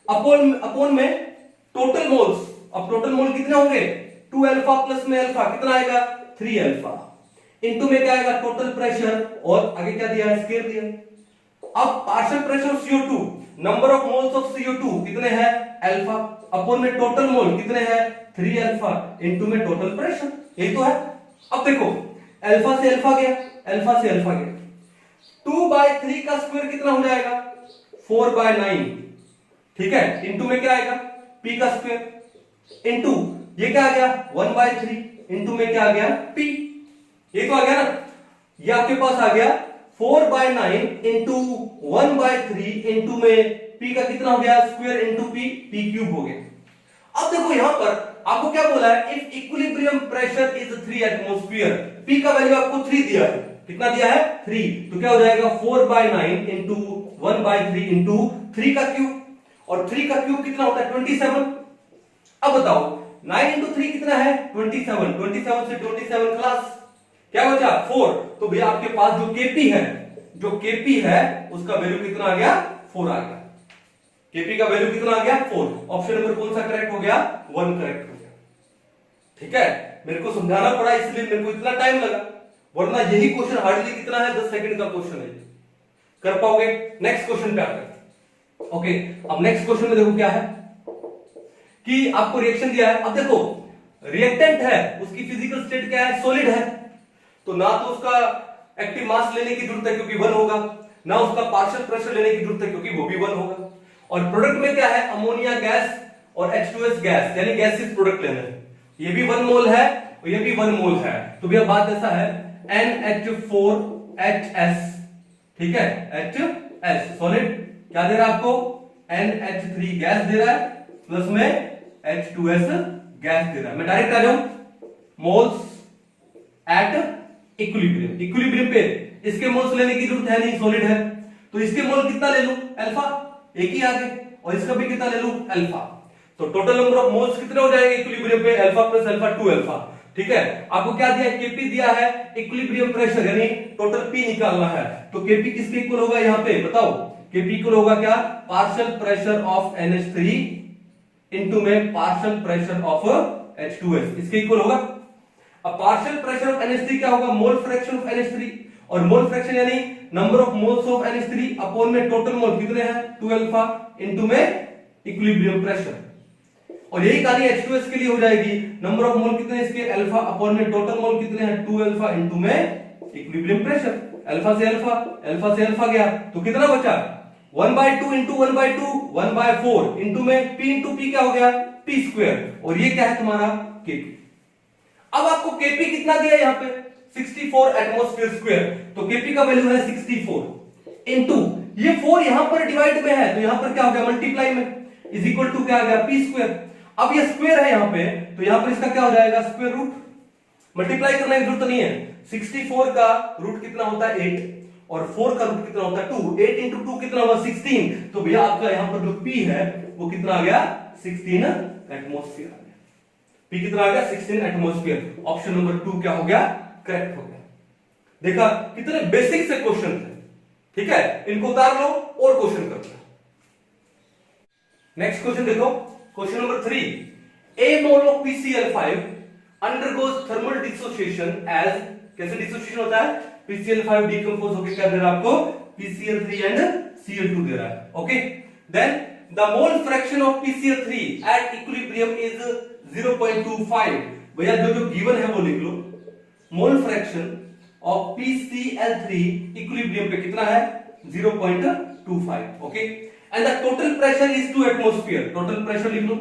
अपॉन में टोटल मोल्स। अब टोटल मोल कितने होंगे 2 अल्फा प्लस में अल्फा कितना आएगा 3 अल्फा, इनटू में क्या आएगा टोटल प्रेशर और आगे क्या दिया है स्केल दिया। अब partial pressure of CO2, number of moles of CO2 कितने हैं अल्फा, अपॉन में टोटल मोल कितने हैं 3 अल्फा, इनटू में टोटल प्रेशर, यही तो है। अब देखो अल्फा से अल्फा गया, अल्फा से अल्फा गया, 2/3 का स्क्वायर कितना हो जाएगा 4/9, ठीक है, इनटू में क्या आएगा p का स्क्वायर, इनटू ये क्या आ गया 1/3, इनटू में क्या आ गया p, ये तो आ गया ना, ये आपके पास आ गया 4/9 इंटू 1/3 इंटू में p का कितना हो गया स्क्वायर इंटू p क्यूब हो गया। अब देखो यहां पर आपको क्या बोला है, if equilibrium pressure is 3 atmosphere, p का वैल्यू आपको 3 दिया है, कितना दिया है 3, तो क्या हो जाएगा 4/9 इंटू 1/3 इंटू 3 का क्यूब, और 3 का क्यूब कितना होता है 27। अब बताओ 9 इंटू 3 कितना है 27, 27 से 27 क्लास क्या बचा 4, तो भैया आपके पास जो Kp है उसका वैल्यू कितना आ गया 4 आ गया, Kp का वैल्यू कितना आ गया 4। ऑप्शन नंबर कौन सा करेक्ट हो गया 1 करेक्ट हो गया। ठीक है, मेरे को समझाना पड़ा इसलिए मेरे को इतना टाइम लगा, वरना यही क्वेश्चन हार्डली कितना है 10 सेकंड का क्वेश्चन है, कर पाओगे। नेक्स्ट क्वेश्चन पे आते हैं। ओके, अब नेक्स्ट क्वेश्चन में देखो क्या है कि आपको रिएक्शन दिया है। अब देखो रिएक्टेंट है उसकी फिजिकल स्टेट क्या है सॉलिड है, तो ना तो उसका एक्टिव मास लेने की जरूरत है क्योंकि 1 होगा, ना उसका पार्शियल प्रेशर लेने की जरूरत है क्योंकि वो भी 1 होगा, और प्रोडक्ट में क्या है अमोनिया गैस और H2S गैस यानी गैसियस प्रोडक्ट लेना है, ये भी 1 मोल है और ये भी 1 मोल है। तो भैया बात ऐसा है NH4HS, ठीक है HS सॉलिड क्या दे रहा है आपको NH3 गैस दे रहा है प्लस में H2S गैस दे रहा है। मैं डायरेक्ट आ जाऊं मोल्स एट इक्विलिब्रियम, इक्विलिब्रियम पे इसके मोल्स लेने की जरूरत है नहीं सॉलिड है, तो इसके मोल कितना ले लूं अल्फा, एक ही आ गए, और इसका भी कितना ले लूं अल्फा। तो टोटल नंबर ऑफ मोल्स कितने हो जाएंगे इक्विलिब्रियम पे, अल्फा प्लस अल्फा 2 अल्फा। ठीक है, आपको क्या दिया है, केपी दिया है, इक्विलिब्रियम प्रेशर यानी टोटल पी निकालना है। तो केपी किसके इक्वल होगा यहाँ पे बताओ, केपी इक्वल होगा क्या, partial pressure of NH3 into में पार्शियल प्रेशर ऑफ H2S, इसके इक्वल होगा। अब पार्शियल प्रेशर ऑफ NH3 क्या होगा, मोल फ्रैक्शन ऑफ NH3, और मोल फ्रैक्शन यानी number of moles of NH3 upon में टोटल मोल कितने हैं 2 अल्फा इनटू में इक्विलिब्रियम प्रेशर। और यही कहानी H2S के लिए हो जाएगी, नंबर ऑफ मोल कितने इसके अल्फा अपॉन में टोटल मोल कितने हैं 2 अल्फा इनटू में इक्विलिब्रियम प्रेशर। अल्फा से अल्फा गया तो कितना बचा 1/2 इंटू 1/2 1/4 इंटू में P इंटू P क्या हो गया P स्क्वायर, और ये क्या है तुम्हारा Kp। अब आपको Kp कितना दिया यहाँ पे 64 एटमॉस्फेयर स्क्वायर, तो Kp का वैल्यू है 64 इंटू ये 4 यहां पर डिवाइड में है तो यहां पर क्या हो गया मल्टीप्लाई में, इज इक्वल टू क्या आ गया P स्क्वायर। अब ये स्क्वायर है यहाँ पे तो यहां पर इसका क्या हो जाएगा स्क्वायर रूट, मल्टीप्लाई करने की जरूरत नहीं है। 64 का रूट कितना होता है 8 और 4 का रूट कितना होता है 2, 8 इंटू 2 कितना होगा 16, तो भैया आपका यहां पर जो P है वो कितना आ गया 16 एटमॉस्फेयर आ गया। P कितना आ गया 16 एटमॉस्फेयर। ऑप्शन नंबर 2 क्या हो गया करेक्ट हो गया। देखा कितने बेसिक से क्वेश्चन थे, ठीक है, इनको उतार लो और क्वेश्चन करते हैं। नेक्स्ट क्वेश्चन देखो, question number 3, a mole of PCl5 undergoes thermal dissociation as, कैसे डिसोसिएशन होता है, PCl5 डिकंपोज होकर क्या दे रहा है आपको PCl3 एंड Cl2 दे रहा है। Okay, then the mole fraction of PCl3 at equilibrium is 0.25। भैया जो गिवन है वो लिख लो, mole fraction of PCl3 equilibrium पे कितना है 0.25। Okay, and the total pressure is 2 atmosphere, total pressure लिख लो,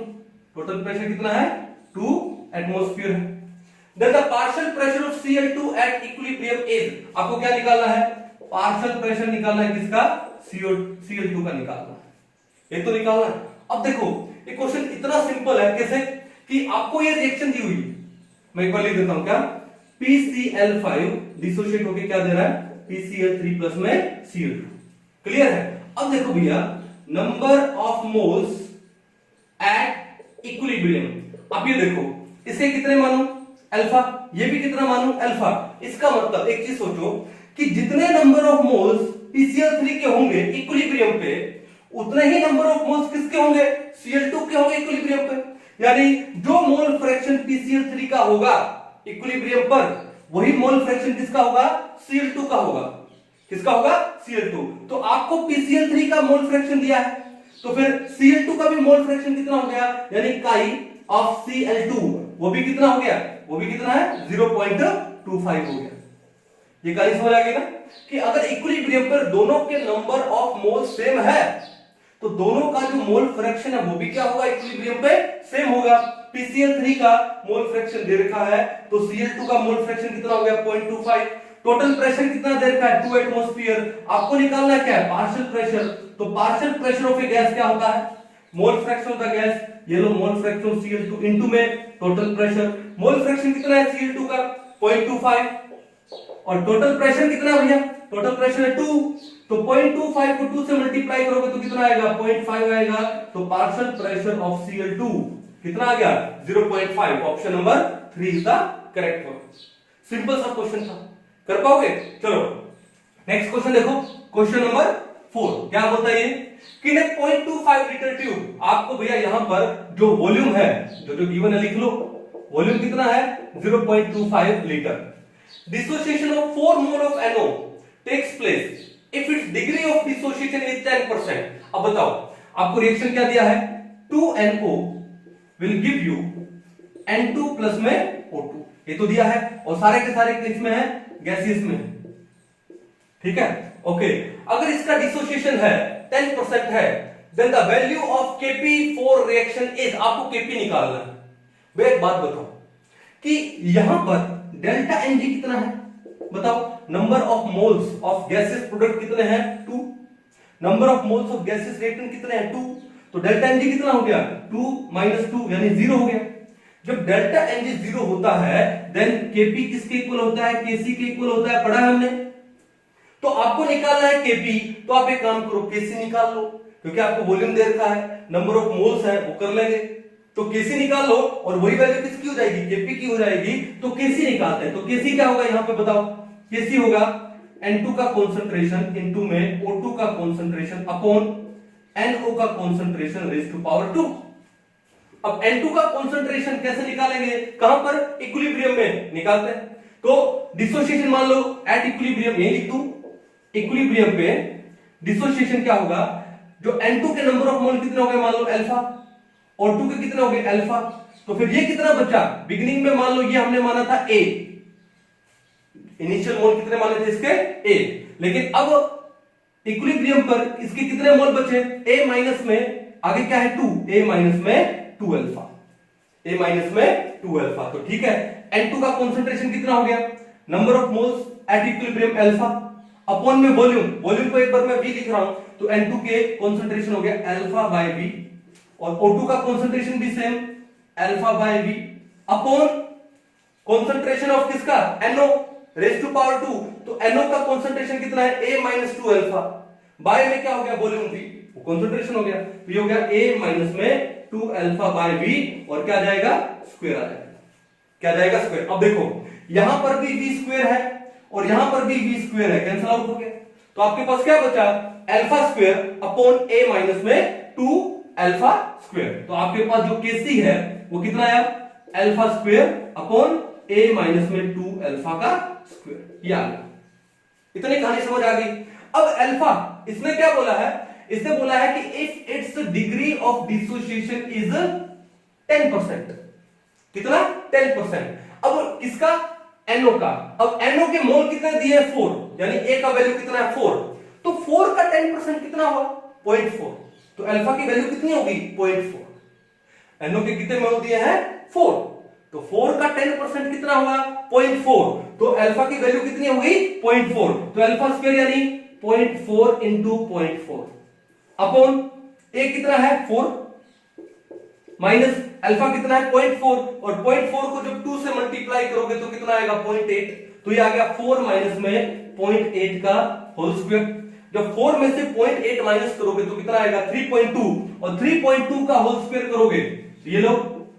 टोटल प्रेशर कितना है 2 एटमॉस्फेयर है। Then the partial pressure of Cl2 at equilibrium is, आपको क्या निकालना है पार्शियल प्रेशर निकालना है किसका Cl2 का निकालना है, ये तो निकालना है। अब देखो ये क्वेश्चन इतना सिंपल है कैसे कि आपको ये रिएक्शन दी हुई है, मैं एक बार लिख देता हूं क्या, PCl5 डिसोशिएट होके क्या दे रहा है PCl3 प्लस में Cl2, क्लियर है। अब देखो भैया number of moles at equilibrium, अब ये देखो इसे कितने मानो अल्फा, ये भी कितना मानो अल्फा, इसका मतलब एक चीज सोचो कि जितने नंबर ऑफ मोल्स PCl3 के होंगे इक्विलिब्रियम पे उतने ही नंबर ऑफ मोल्स किसके होंगे Cl2 के होंगे इक्विलिब्रियम पे, यानी जो मोल फ्रैक्शन PCl3 का होगा इक्विलिब्रियम पर वही मोल फ्रैक्शन किसका होगा Cl2 का होगा, किसका होगा Cl2। तो आपको PCl3 का मोल फ्रैक्शन दिया है तो फिर Cl2 का भी मोल फ्रैक्शन कितना हो गया, यानी काई ऑफ Cl2 वो भी कितना हो गया, वो भी कितना है 0.25 हो गया। ये काई समझ आ गया ना कि अगर इक्विलिब्रियम पर दोनों के नंबर ऑफ मोल सेम है तो दोनों का जो मोल फ्रैक्शन है वो भी क्या होगा इक्विलिब्रियम पे सेम होगा। PCl3 का मोल फ्रैक्शन दे रखा है तो Cl2 का मोल फ्रैक्शन कितना हो गया 0.25। टोटल प्रेशर कितना दे रखा है 2 एटमॉस्फेयर, आपको निकालना है क्या है पार्शियल प्रेशर, तो partial pressure of a gas क्या होता है mole fraction of the gas, ये लो mole fraction of Cl2 into में टोटल प्रेशर, मोल फ्रैक्शन कितना है Cl2 का 0.25 और टोटल प्रेशर कितना है भैया, टोटल प्रेशर है 2, तो 0.25 को 2 से मल्टीप्लाई करोगे तो कितना आएगा 0.5 आएगा, तो पार्शियल प्रेशर ऑफ Cl2 कितना आ गया 0.5। Option number 3 is the correct one. Simple सा क्वेश्चन था, कर पाओगे। चलो नेक्स्ट क्वेश्चन देखो, क्वेश्चन नंबर 4 क्या बोलता है ये कि 0.25 लीटर ट्यूब, आपको भैया यहां पर जो वॉल्यूम है जो गिवन है लिख लो, वॉल्यूम कितना है 0.25 litre. Dissociation of 4 mole of NO takes place if its degree of dissociation is 10%। अब बताओ आपको रिएक्शन क्या दिया है 2NO will give you N2 plus में O2, ये तो दिया है और सारे के सारे केस में है गैसियस में, ठीक है। ओके, अगर इसका डिसोसिएशन है 10% है then the value of Kp for reaction is, आपको Kp निकालना है। वे एक बात बताओ कि यहां पर डेल्टा Ng कितना है बताओ, number of moles of gases product कितने हैं 2, number of moles of gases reactant कितने हैं 2, तो डेल्टा Ng कितना हो गया 2 - 2 यानी 0 हो गया। जब डेल्टा Ng 0 होता है देन Kp किसके इक्वल होता है Kc के इक्वल होता है, पढ़ा है हमने। तो आपको निकालना है Kp, तो आप एक काम करो Kc निकाल लो, क्योंकि आपको वॉल्यूम दे रखा है, नंबर ऑफ मोल्स है वो कर लेंगे। तो केसी निकाल लो और वही वैल्यू किसकी हो जाएगी, केपी की हो जाएगी। तो केसी निकालते हैं, तो केसी क्या होगा यहाँ पे बताओ, केसी होगा N2 का कॉन्सेंट्रेशन इनटू में O2 का कॉन्सेंट्रेशन अपॉन NO का कॉन्सेंट्रेशन रेज़ टू पावर 2। अब N2 का कॉन्सेंट्रेशन कैसे निकालेंगे, कहां पर, इक्विलिब्रियम में निकालते हैं। तो डिसोसिएशन मान लो एट इक्विलिब्रियम, यही लिख दूं, इक्विलिब्रियम पे डिसोसिएशन क्या होगा, जो N2 के नंबर ऑफ मोल कितने हो गए मान लो अल्फा, और 2 के कितने हो गए अल्फा, तो फिर ये कितना बचा, बिगिनिंग में मान लो ये हमने माना था A, इनिशियल मोल कितने माने थे इसके A, लेकिन अब इक्विलिब्रियम पर इसके कितने मोल बचे, A माइनस में आगे क्या है 2, A माइनस में 2 अल्फा, A माइनस में 2 अल्फा। तो ठीक है, N2 का कॉन्सेंट्रेशन कितना हो गया, number of moles at equilibrium alpha upon में वॉल्यूम, वॉल्यूम को एक बार मैं V लिख रहा हूं, तो N2 के कॉन्सेंट्रेशन हो गया अल्फा बाय V, और O2 का कॉन्सेंट्रेशन भी same alpha by V upon concentration of किसका, NO रेज़ टू पावर 2। तो NO का कॉन्सेंट्रेशन कितना है, A माइनस 2 अल्फा, बाय में क्या हो गया वॉल्यूम V, वो कॉन्सेंट्रेशन हो गया, तो ये हो गया A माइनस में 2 अल्फा बाय V, और क्या जाएगा स्क्वायर आ जाएगा, क्या जाएगा स्क्वायर। अब देखो यहां पर भी V स्क्वायर है और यहां पर भी V स्क्वायर है, कैंसिल आउट हो गया, तो आपके पास क्या बचा, alpha square upon A minus में 2 अल्फा स्क्वायर। तो आपके पास जो केसी है वो कितना आया, alpha square upon A minus में 2 अल्फा का स्क्वायर, ये आ गया। इतनी कहानी समझ आ गई। अब अल्फा इसने क्या बोला है, इसने बोला है कि if its degree of dissociation is 10%, कितना 10%। अब किसका, NO का, अब NO के मोल कितने दिए 4, यानी A का वैल्यू कितना है 4, तो 4 का 10% कितना हुआ 0.4, तो अल्फा की वैल्यू कितनी होगी 0.4। NO के कितने मोल दिए हैं 4, तो 4 का 10% कितना हुआ 0.4, तो अल्फा की वैल्यू कितनी होगी 0.4, तो अल्फा स्क्वायर यानी 0.4 इंटू 0.4 अपॉन A कितना है 4 माइनस अल्फा कितना है 0.4, और 0.4 को जब 2 से मल्टीप्लाई करोगे तो कितना आएगा 0.8, तो ये आ गया 4 माइनस में 0.8 का होल स्क्वायर। जब 4 में से 0.8 माइनस करोगे तो कितना आएगा 3.2, और 3.2 का होल स्क्वायर करोगे तो ये लो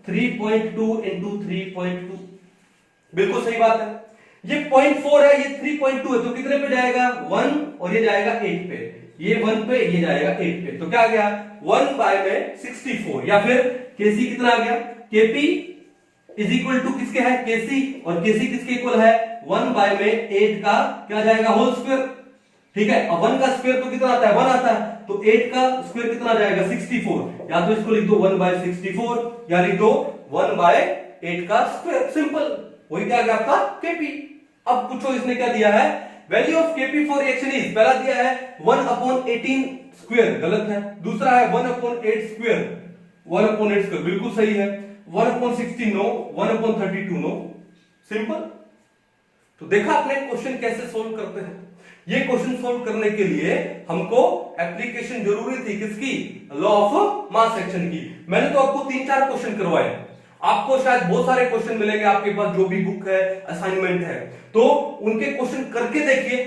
3.2 इंटू 3.2, बिल्कुल सही बात है। ये 0.4 है, ये 3.2 है, तो कितने पे जाएगा 1, और ये जाएगा 8 पे, ये 1 पे, ये जाएगा 8 पे, तो क्या आ गया 1 बाय में 64, या फिर केसी कितना आ गया, केपी इज इक्वल टू किसके है केसी, और केसी किसके इक्वल है 1 बाय में 8 का क्या जाएगा होल स्क्वायर, ठीक है। अब 1 का स्क्वायर तो कितना आता है 1 आता है, तो 8 का स्क्वायर कितना जाएगा 64, या तो इसको लिख दो 1 बाय 64 या लिख दो 1 बाय 8 का स्क्वायर, सिंपल, वही क्या आ गया आपका केपी। अब पूछो इसने क्या दिया है, value of KP for reaction is, पहला दिया है 1/18 स्क्वायर, गलत है, दूसरा है 1/8 स्क्वायर, 1/8 स्क्वायर बिल्कुल सही है, 1/16 नो, 1/32 नो, सिंपल। तो देखा आपने क्वेश्चन कैसे सोल्व करते हैं। ये क्वेश्चन सोल्व करने के लिए हमको एप्लीकेशन जरूरी थी किसकी, लॉ ऑफ मास एक्शन की। मैंने तो आपको 3-4 क्वेश्चन करवाए, आपको शायद बहुत सारे क्वेश्चन मिलेंगे आपके पास, जो भी बुक है असाइनमेंट है, तो उनके क्वेश्चन करके देखिए,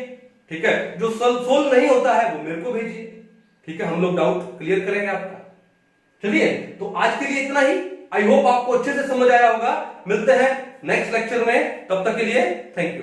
ठीक है। जो सोल्व नहीं होता है वो मेरे को भेजिए, ठीक है, हम लोग डाउट क्लियर करेंगे आपका। चलिए, तो आज के लिए इतना ही। आई होप आपको अच्छे से समझ आया होगा। मिलते हैं नेक्स्ट लेक्चर में, तब तक के लिए थैंक यू।